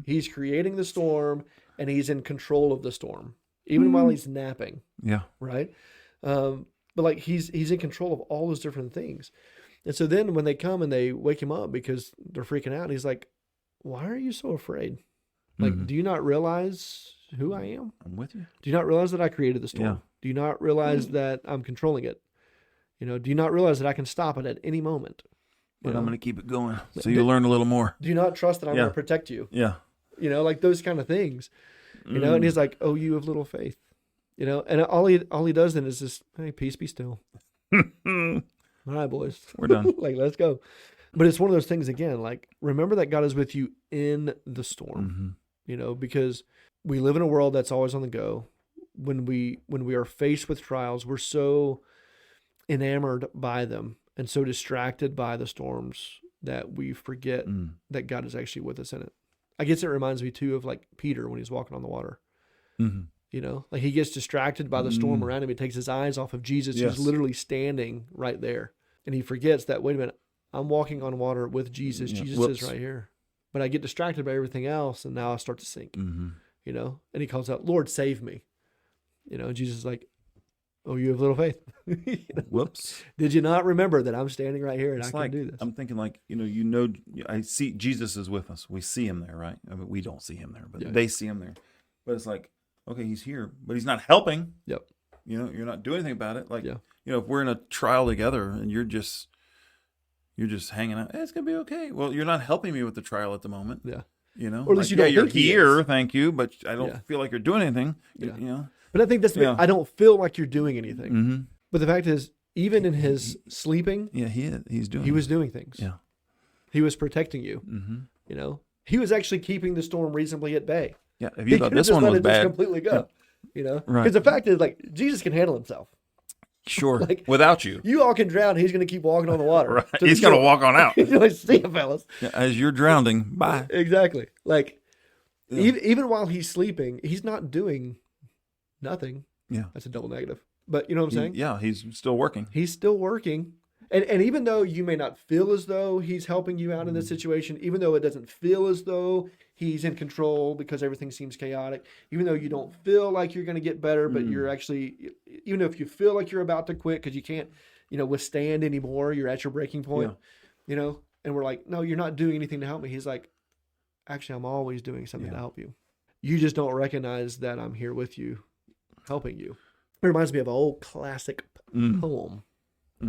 he's creating the storm and he's in control of the storm, even while he's napping. Yeah. Right. But like he's in control of all those different things. And so then when they come and they wake him up because they're freaking out, he's like, why are you so afraid? Like, do you not realize who I am? I'm with you. Do you not realize that I created the storm? Yeah. Do you not realize that I'm controlling it? Do you not realize that I can stop it at any moment? But I'm going to keep it going so you'll learn a little more. Do you not trust that I'm going to protect you? Yeah. Like those kind of things. You know, and he's like, "Oh, you have little faith." You know, and all he does then is just, "Hey, peace be still." All right, boys, we're done. Like, let's go. But it's one of those things again. Like, remember that God is with you in the storm. You know, because we live in a world that's always on the go. When we are faced with trials, we're so enamored by them and so distracted by the storms that we forget that God is actually with us in it. I guess it reminds me too of like Peter when he's walking on the water. You know, like he gets distracted by the storm around him. He takes his eyes off of Jesus, who's literally standing right there. And he forgets that, wait a minute, I'm walking on water with Jesus. Jesus is right here. But I get distracted by everything else, and now I start to sink. You know, and he calls out, "Lord, save me." You know, and Jesus is like, "Oh, you have little faith." You know? Whoops. Did you not remember that I'm standing right here and It's I like, can do this? I'm thinking like, I see Jesus is with us. We see him there, right? I mean, we don't see him there, but they see him there. But it's like, okay, he's here, but he's not helping. Yep. You know, you're not doing anything about it. Like, you know, if we're in a trial together and you're just hanging out, it's going to be okay. Well, you're not helping me with the trial at the moment. Yeah. You know, or at least you don't you're think he here, is. thank you, but I don't feel like you're doing anything. You know, But I think that's the thing. I don't feel like you're doing anything. But the fact is, even in his sleeping, he was doing things. Yeah, he was protecting you. You know, he was actually keeping the storm reasonably at bay. Yeah, if you thought this one was bad, completely go. You know, right? Because the fact is, like, Jesus can handle himself. Sure, like, without you. You all can drown. He's going to keep walking on the water. Right. He's going to walk on out. He's like, "See you, fellas." Yeah, as you're drowning, bye. Exactly. Like, even while he's sleeping, he's not doing nothing. Yeah. That's a double negative. But you know what I'm saying? Yeah, he's still working. He's still working. And even though you may not feel as though he's helping you out in this situation, even though it doesn't feel as though he's in control because everything seems chaotic, even though you don't feel like you're going to get better, but you're actually, even if you feel like you're about to quit because you can't, you know, withstand anymore, you're at your breaking point, you know, and we're like, "No, you're not doing anything to help me." He's like, "Actually, I'm always doing something to help you. You just don't recognize that I'm here with you, helping you." It reminds me of an old classic poem.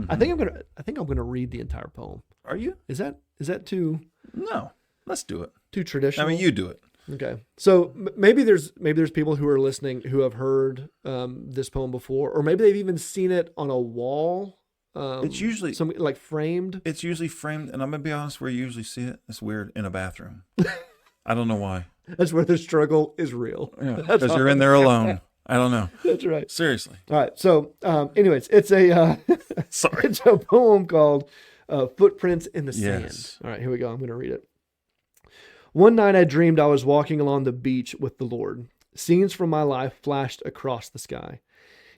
I think I'm gonna read the entire poem. Are you? Is that too? No. Let's do it. Too traditional? I mean, you do it. Okay. So maybe there's people who are listening who have heard this poem before, or maybe they've even seen it on a wall. It's usually like framed. It's usually framed, and I'm gonna be honest, where you usually see it, it's weird, in a bathroom. I don't know why. That's where the struggle is real. Yeah, because you're in there alone. I don't know. That's right. Seriously. All right. So, anyways, it's a sorry. It's a poem called "Footprints in the Sand." Yes. All right, here we go. I'm going to read it. One night I dreamed I was walking along the beach with the Lord. Scenes from my life flashed across the sky.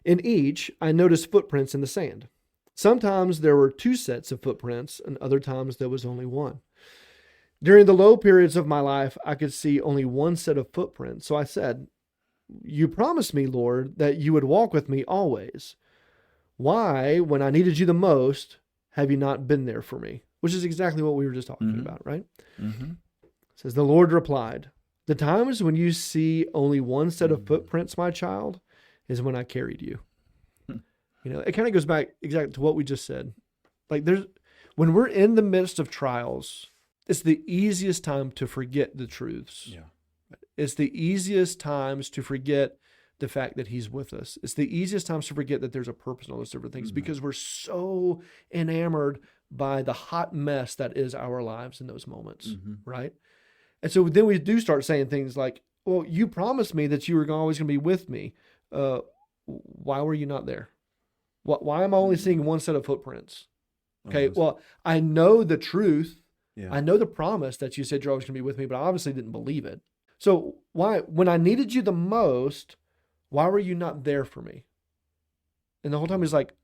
In each, I noticed footprints in the sand. Sometimes there were 2 sets of footprints, and other times there was only 1. During the low periods of my life, I could see only 1 set of footprints. So I said, "You promised me, Lord, that you would walk with me always. Why, when I needed you the most, have you not been there for me?" Which is exactly what we were just talking about, right? It says, the Lord replied, "The times when you see only 1 set of footprints, my child, is when I carried you." You know, it kind of goes back exactly to what we just said. Like, when we're in the midst of trials, it's the easiest time to forget the truths. Yeah. It's the easiest times to forget the fact that he's with us. It's the easiest times to forget that there's a purpose in all those different things because we're so enamored by the hot mess that is our lives in those moments, right? And so then we do start saying things like, "Well, you promised me that you were always going to be with me. Why were you not there? Why am I only seeing 1 set of footprints?" Okay, well, I know the truth. Yeah. I know the promise that you said you're always going to be with me, but I obviously didn't believe it. So why, when I needed you the most, why were you not there for me? And the whole time he's like,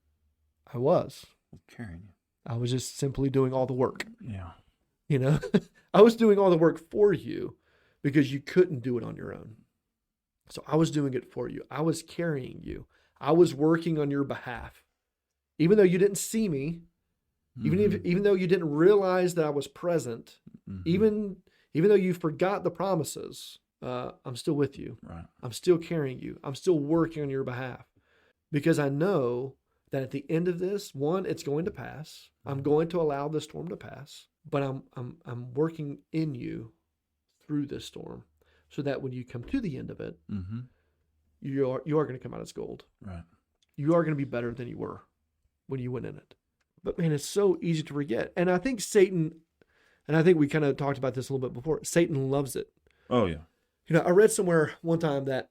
I was carrying you. I was just simply doing all the work. Yeah. You know, I was doing all the work for you because you couldn't do it on your own. So I was doing it for you. I was carrying you. I was working on your behalf. Even though you didn't see me, even though you didn't realize that I was present, even though you forgot the promises, I'm still with you. Right. I'm still carrying you. I'm still working on your behalf because I know that at the end of this, 1, it's going to pass. I'm going to allow the storm to pass, but I'm working in you through this storm so that when you come to the end of it, Mm-hmm. you are going to come out as gold. Right. You are going to be better than you were when you went in it. But man, it's so easy to forget. And I think Satan, and I think we kind of talked about this a little bit before, Satan loves it. Oh, yeah. I read somewhere one time that,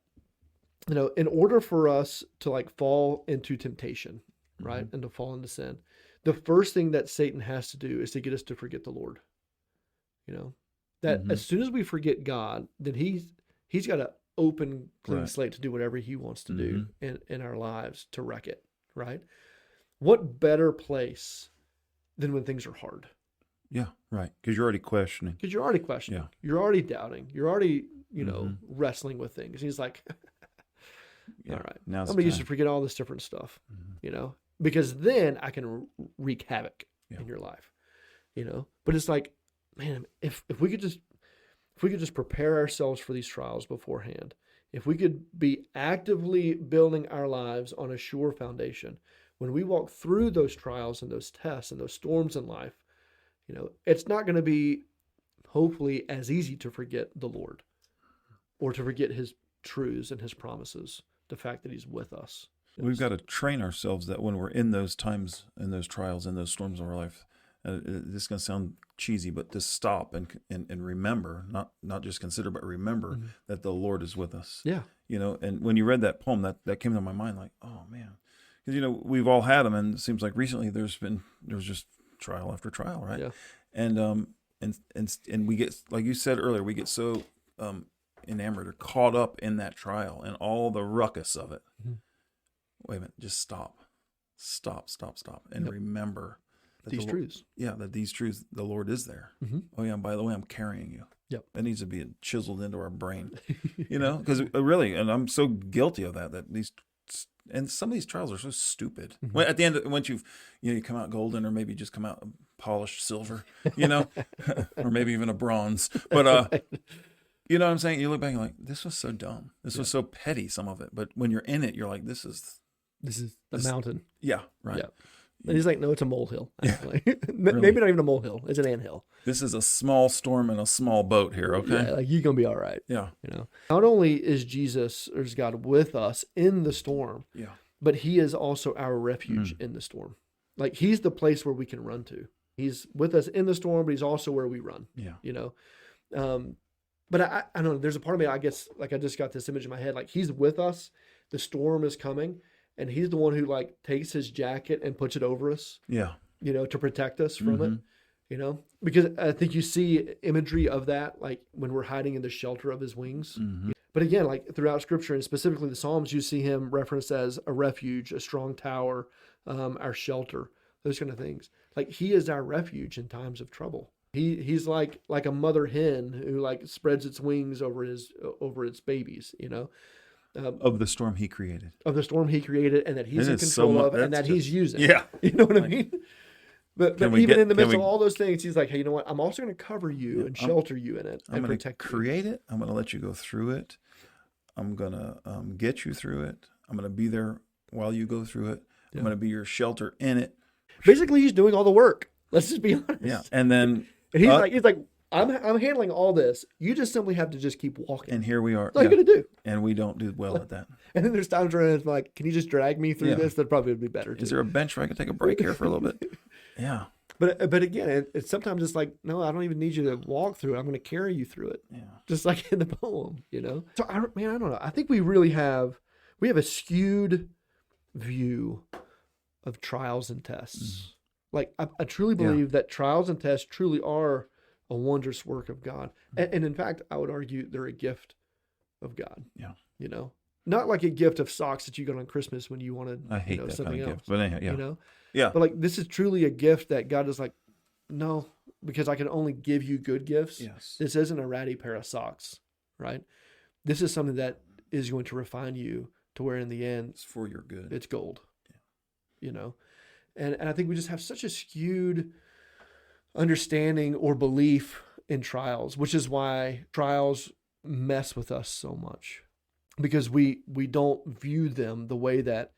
in order for us to like fall into temptation, right, and to fall into sin, the first thing that Satan has to do is to get us to forget the Lord. That as soon as we forget God, then he's got an open, clean slate to do whatever he wants to do in our lives to wreck it, right? What better place than when things are hard? Yeah, right. Because you're already questioning. Yeah. You're already doubting. You're already, wrestling with things. And he's like, all right, I'm going to use to forget all this different stuff, because then I can wreak havoc in your life, But it's like, man, if we could just prepare ourselves for these trials beforehand, if we could be actively building our lives on a sure foundation, when we walk through those trials and those tests and those storms in life, it's not going to be hopefully as easy to forget the Lord or to forget his truths and his promises, the fact that he's with us. We've got to train ourselves that when we're in those times, in those trials, in those storms of our life, this is going to sound cheesy, but to stop and remember, not just consider, but remember that the Lord is with us. Yeah. And when you read that poem, that came to my mind like, oh man, because, we've all had them, and it seems like recently there was just trial after trial, right? Yeah. And we get, like you said earlier, we get so enamored or caught up in that trial and all the ruckus of it. Wait a minute, just stop, and remember these truths. Yeah, that these truths, the Lord is there. Oh yeah, and by the way, I'm carrying you. Yep. That needs to be chiseled into our brain, because really, and I'm so guilty of that and some of these trials are so stupid. When, at the end, once you come out golden, or maybe just come out polished silver, or maybe even a bronze. But you know what I'm saying? You look back and you're like, this was so dumb. This was so petty, some of it. But when you're in it, you're like, this is the mountain. Yeah, right. Yeah. And he's like, no, it's a molehill, actually. Really? Maybe not even a molehill. It's an anthill. This is a small storm in a small boat here, okay? Yeah, like you're going to be all right. Yeah. Not only is Jesus, or is God with us in the storm, but he is also our refuge in the storm. Like he's the place where we can run to. He's with us in the storm, but he's also where we run. Yeah. But I don't know, there's a part of me, I guess, like I just got this image in my head, like he's with us, the storm is coming, and he's the one who like takes his jacket and puts it over us. Yeah. To protect us from it. Because I think you see imagery of that, like when we're hiding in the shelter of his wings. But again, like throughout Scripture, and specifically the Psalms, you see him referenced as a refuge, a strong tower, our shelter, those kind of things. Like he is our refuge in times of trouble. He's like a mother hen who like spreads its wings over its babies, of the storm he created. Of the storm he created, and that he's in control of, and that he's using. Yeah. You know what I mean? But even in the midst of all those things, he's like, hey, you know what? I'm also going to cover you and shelter you in it and protect you. I'm going to create it. I'm going to let you go through it. I'm going to get you through it. I'm going to be there while you go through it. I'm going to be your shelter in it. Basically, he's doing all the work. Let's just be honest. Yeah. And then he's like, I'm handling all this. You just simply have to just keep walking. And here we are. That's all you got to do. And we don't do well at that. And then there's times where it's like, can you just drag me through this? That probably would be better. Is there a bench where I can take a break here for a little bit? Yeah. But again, it's sometimes it's like, no, I don't even need you to walk through it. I'm going to carry you through it. Yeah. Just like in the poem, So I don't know. I think we really have a skewed view of trials and tests. Like I truly believe that trials and tests truly are a wondrous work of God. And in fact, I would argue they're a gift of God. Yeah. Not like a gift of socks that you got on Christmas when you wanted I hate that something kind of else. Gift. But anyhow, Yeah. But like this is truly a gift that God is like, no, because I can only give you good gifts. Yes. This isn't a ratty pair of socks, right? This is something that is going to refine you to where in the end it's for your good. It's gold. And I think we just have such a skewed understanding or belief in trials, which is why trials mess with us so much, because we don't view them the way that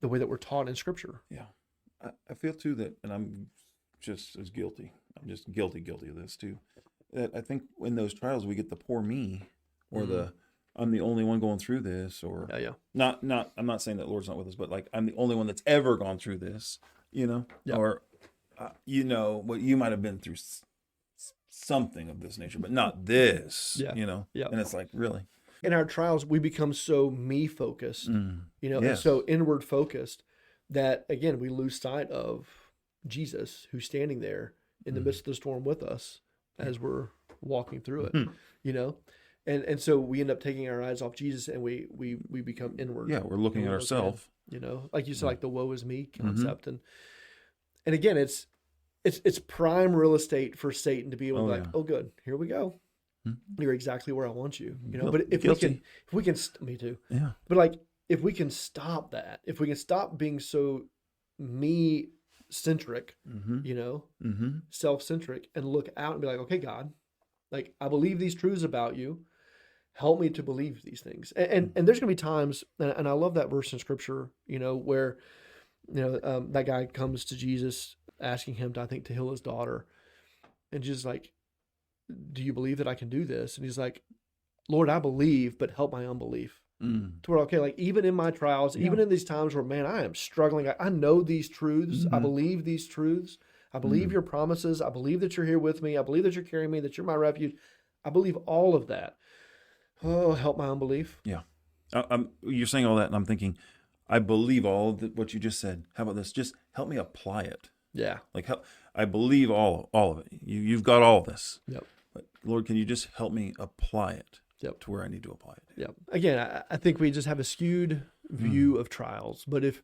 we're taught in Scripture. Yeah. I feel too that, and I'm just as guilty. I'm just guilty of this too. That I think in those trials we get the poor me or I'm the only one going through this, or not. I'm not saying that Lord's not with us, but like I'm the only one that's ever gone through this, or what you might have been through something of this nature, but not this, and it's like, really. In our trials, we become so me focused, Yes. and so inward focused that, again, we lose sight of Jesus, who's standing there in the midst of the storm with us as we're walking through it, and so we end up taking our eyes off Jesus, and we become inward. Yeah, we're looking at ourselves. Like you said, like the woe is me concept, and again, it's prime real estate for Satan to be able to oh, good, here we go. You're exactly where I want you, But if we can, me too. Yeah. But like, if we can stop that, if we can stop being so me centric, self-centric, and look out and be like, okay, God, like I believe these truths about you. Help me to believe these things. And there's going to be times, and I love that verse in Scripture, where that guy comes to Jesus asking him to heal his daughter, and Jesus like, do you believe that I can do this? And he's like, Lord, I believe, but help my unbelief. To where, okay, like even in my trials, even in these times where, man, I am struggling, I know these truths. I believe these truths. I believe your promises. I believe that you're here with me. I believe that you're carrying me, that you're my refuge. I believe all of that. Oh, help my unbelief. Yeah. You're saying all that, and I'm thinking, I believe all of what you just said. How about this? Just help me apply it. Yeah. Like, I believe all of it. You've got all this. Yep. But Lord, can you just help me apply it to where I need to apply it? Yep. Again, I think we just have a skewed view of trials. But if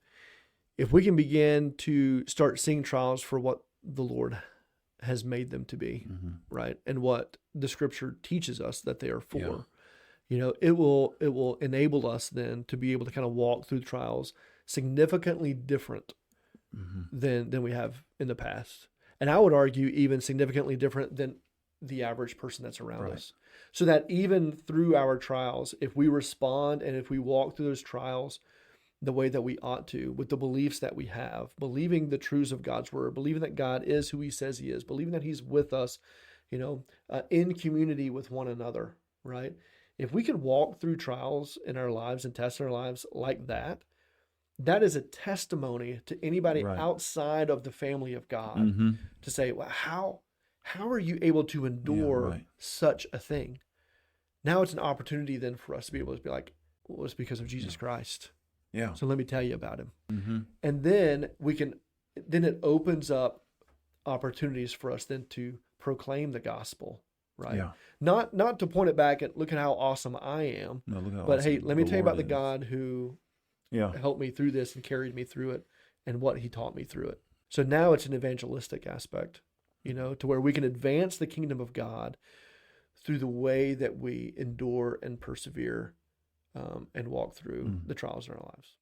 we can begin to start seeing trials for what the Lord has made them to be, right, and what the Scripture teaches us that they are for, it will enable us then to be able to kind of walk through trials significantly different than we have in the past. And I would argue even significantly different than the average person that's around us. So that even through our trials, if we respond and if we walk through those trials the way that we ought to, with the beliefs that we have, believing the truths of God's word, believing that God is who he says he is, believing that he's with us, in community with one another, right? If we can walk through trials in our lives and tests in our lives like that, that is a testimony to anybody outside of the family of God to say, well, how are you able to endure such a thing? Now it's an opportunity then for us to be able to be like, well, it's because of Jesus Christ. Yeah. So let me tell you about him. And then then it opens up opportunities for us then to proclaim the gospel, right? Yeah. Not to point it back and look at how awesome I am, but hey, let me tell you about the God who helped me through this and carried me through it and what he taught me through it. So now it's an evangelistic aspect, to where we can advance the kingdom of God through the way that we endure and persevere and walk through the trials in our lives.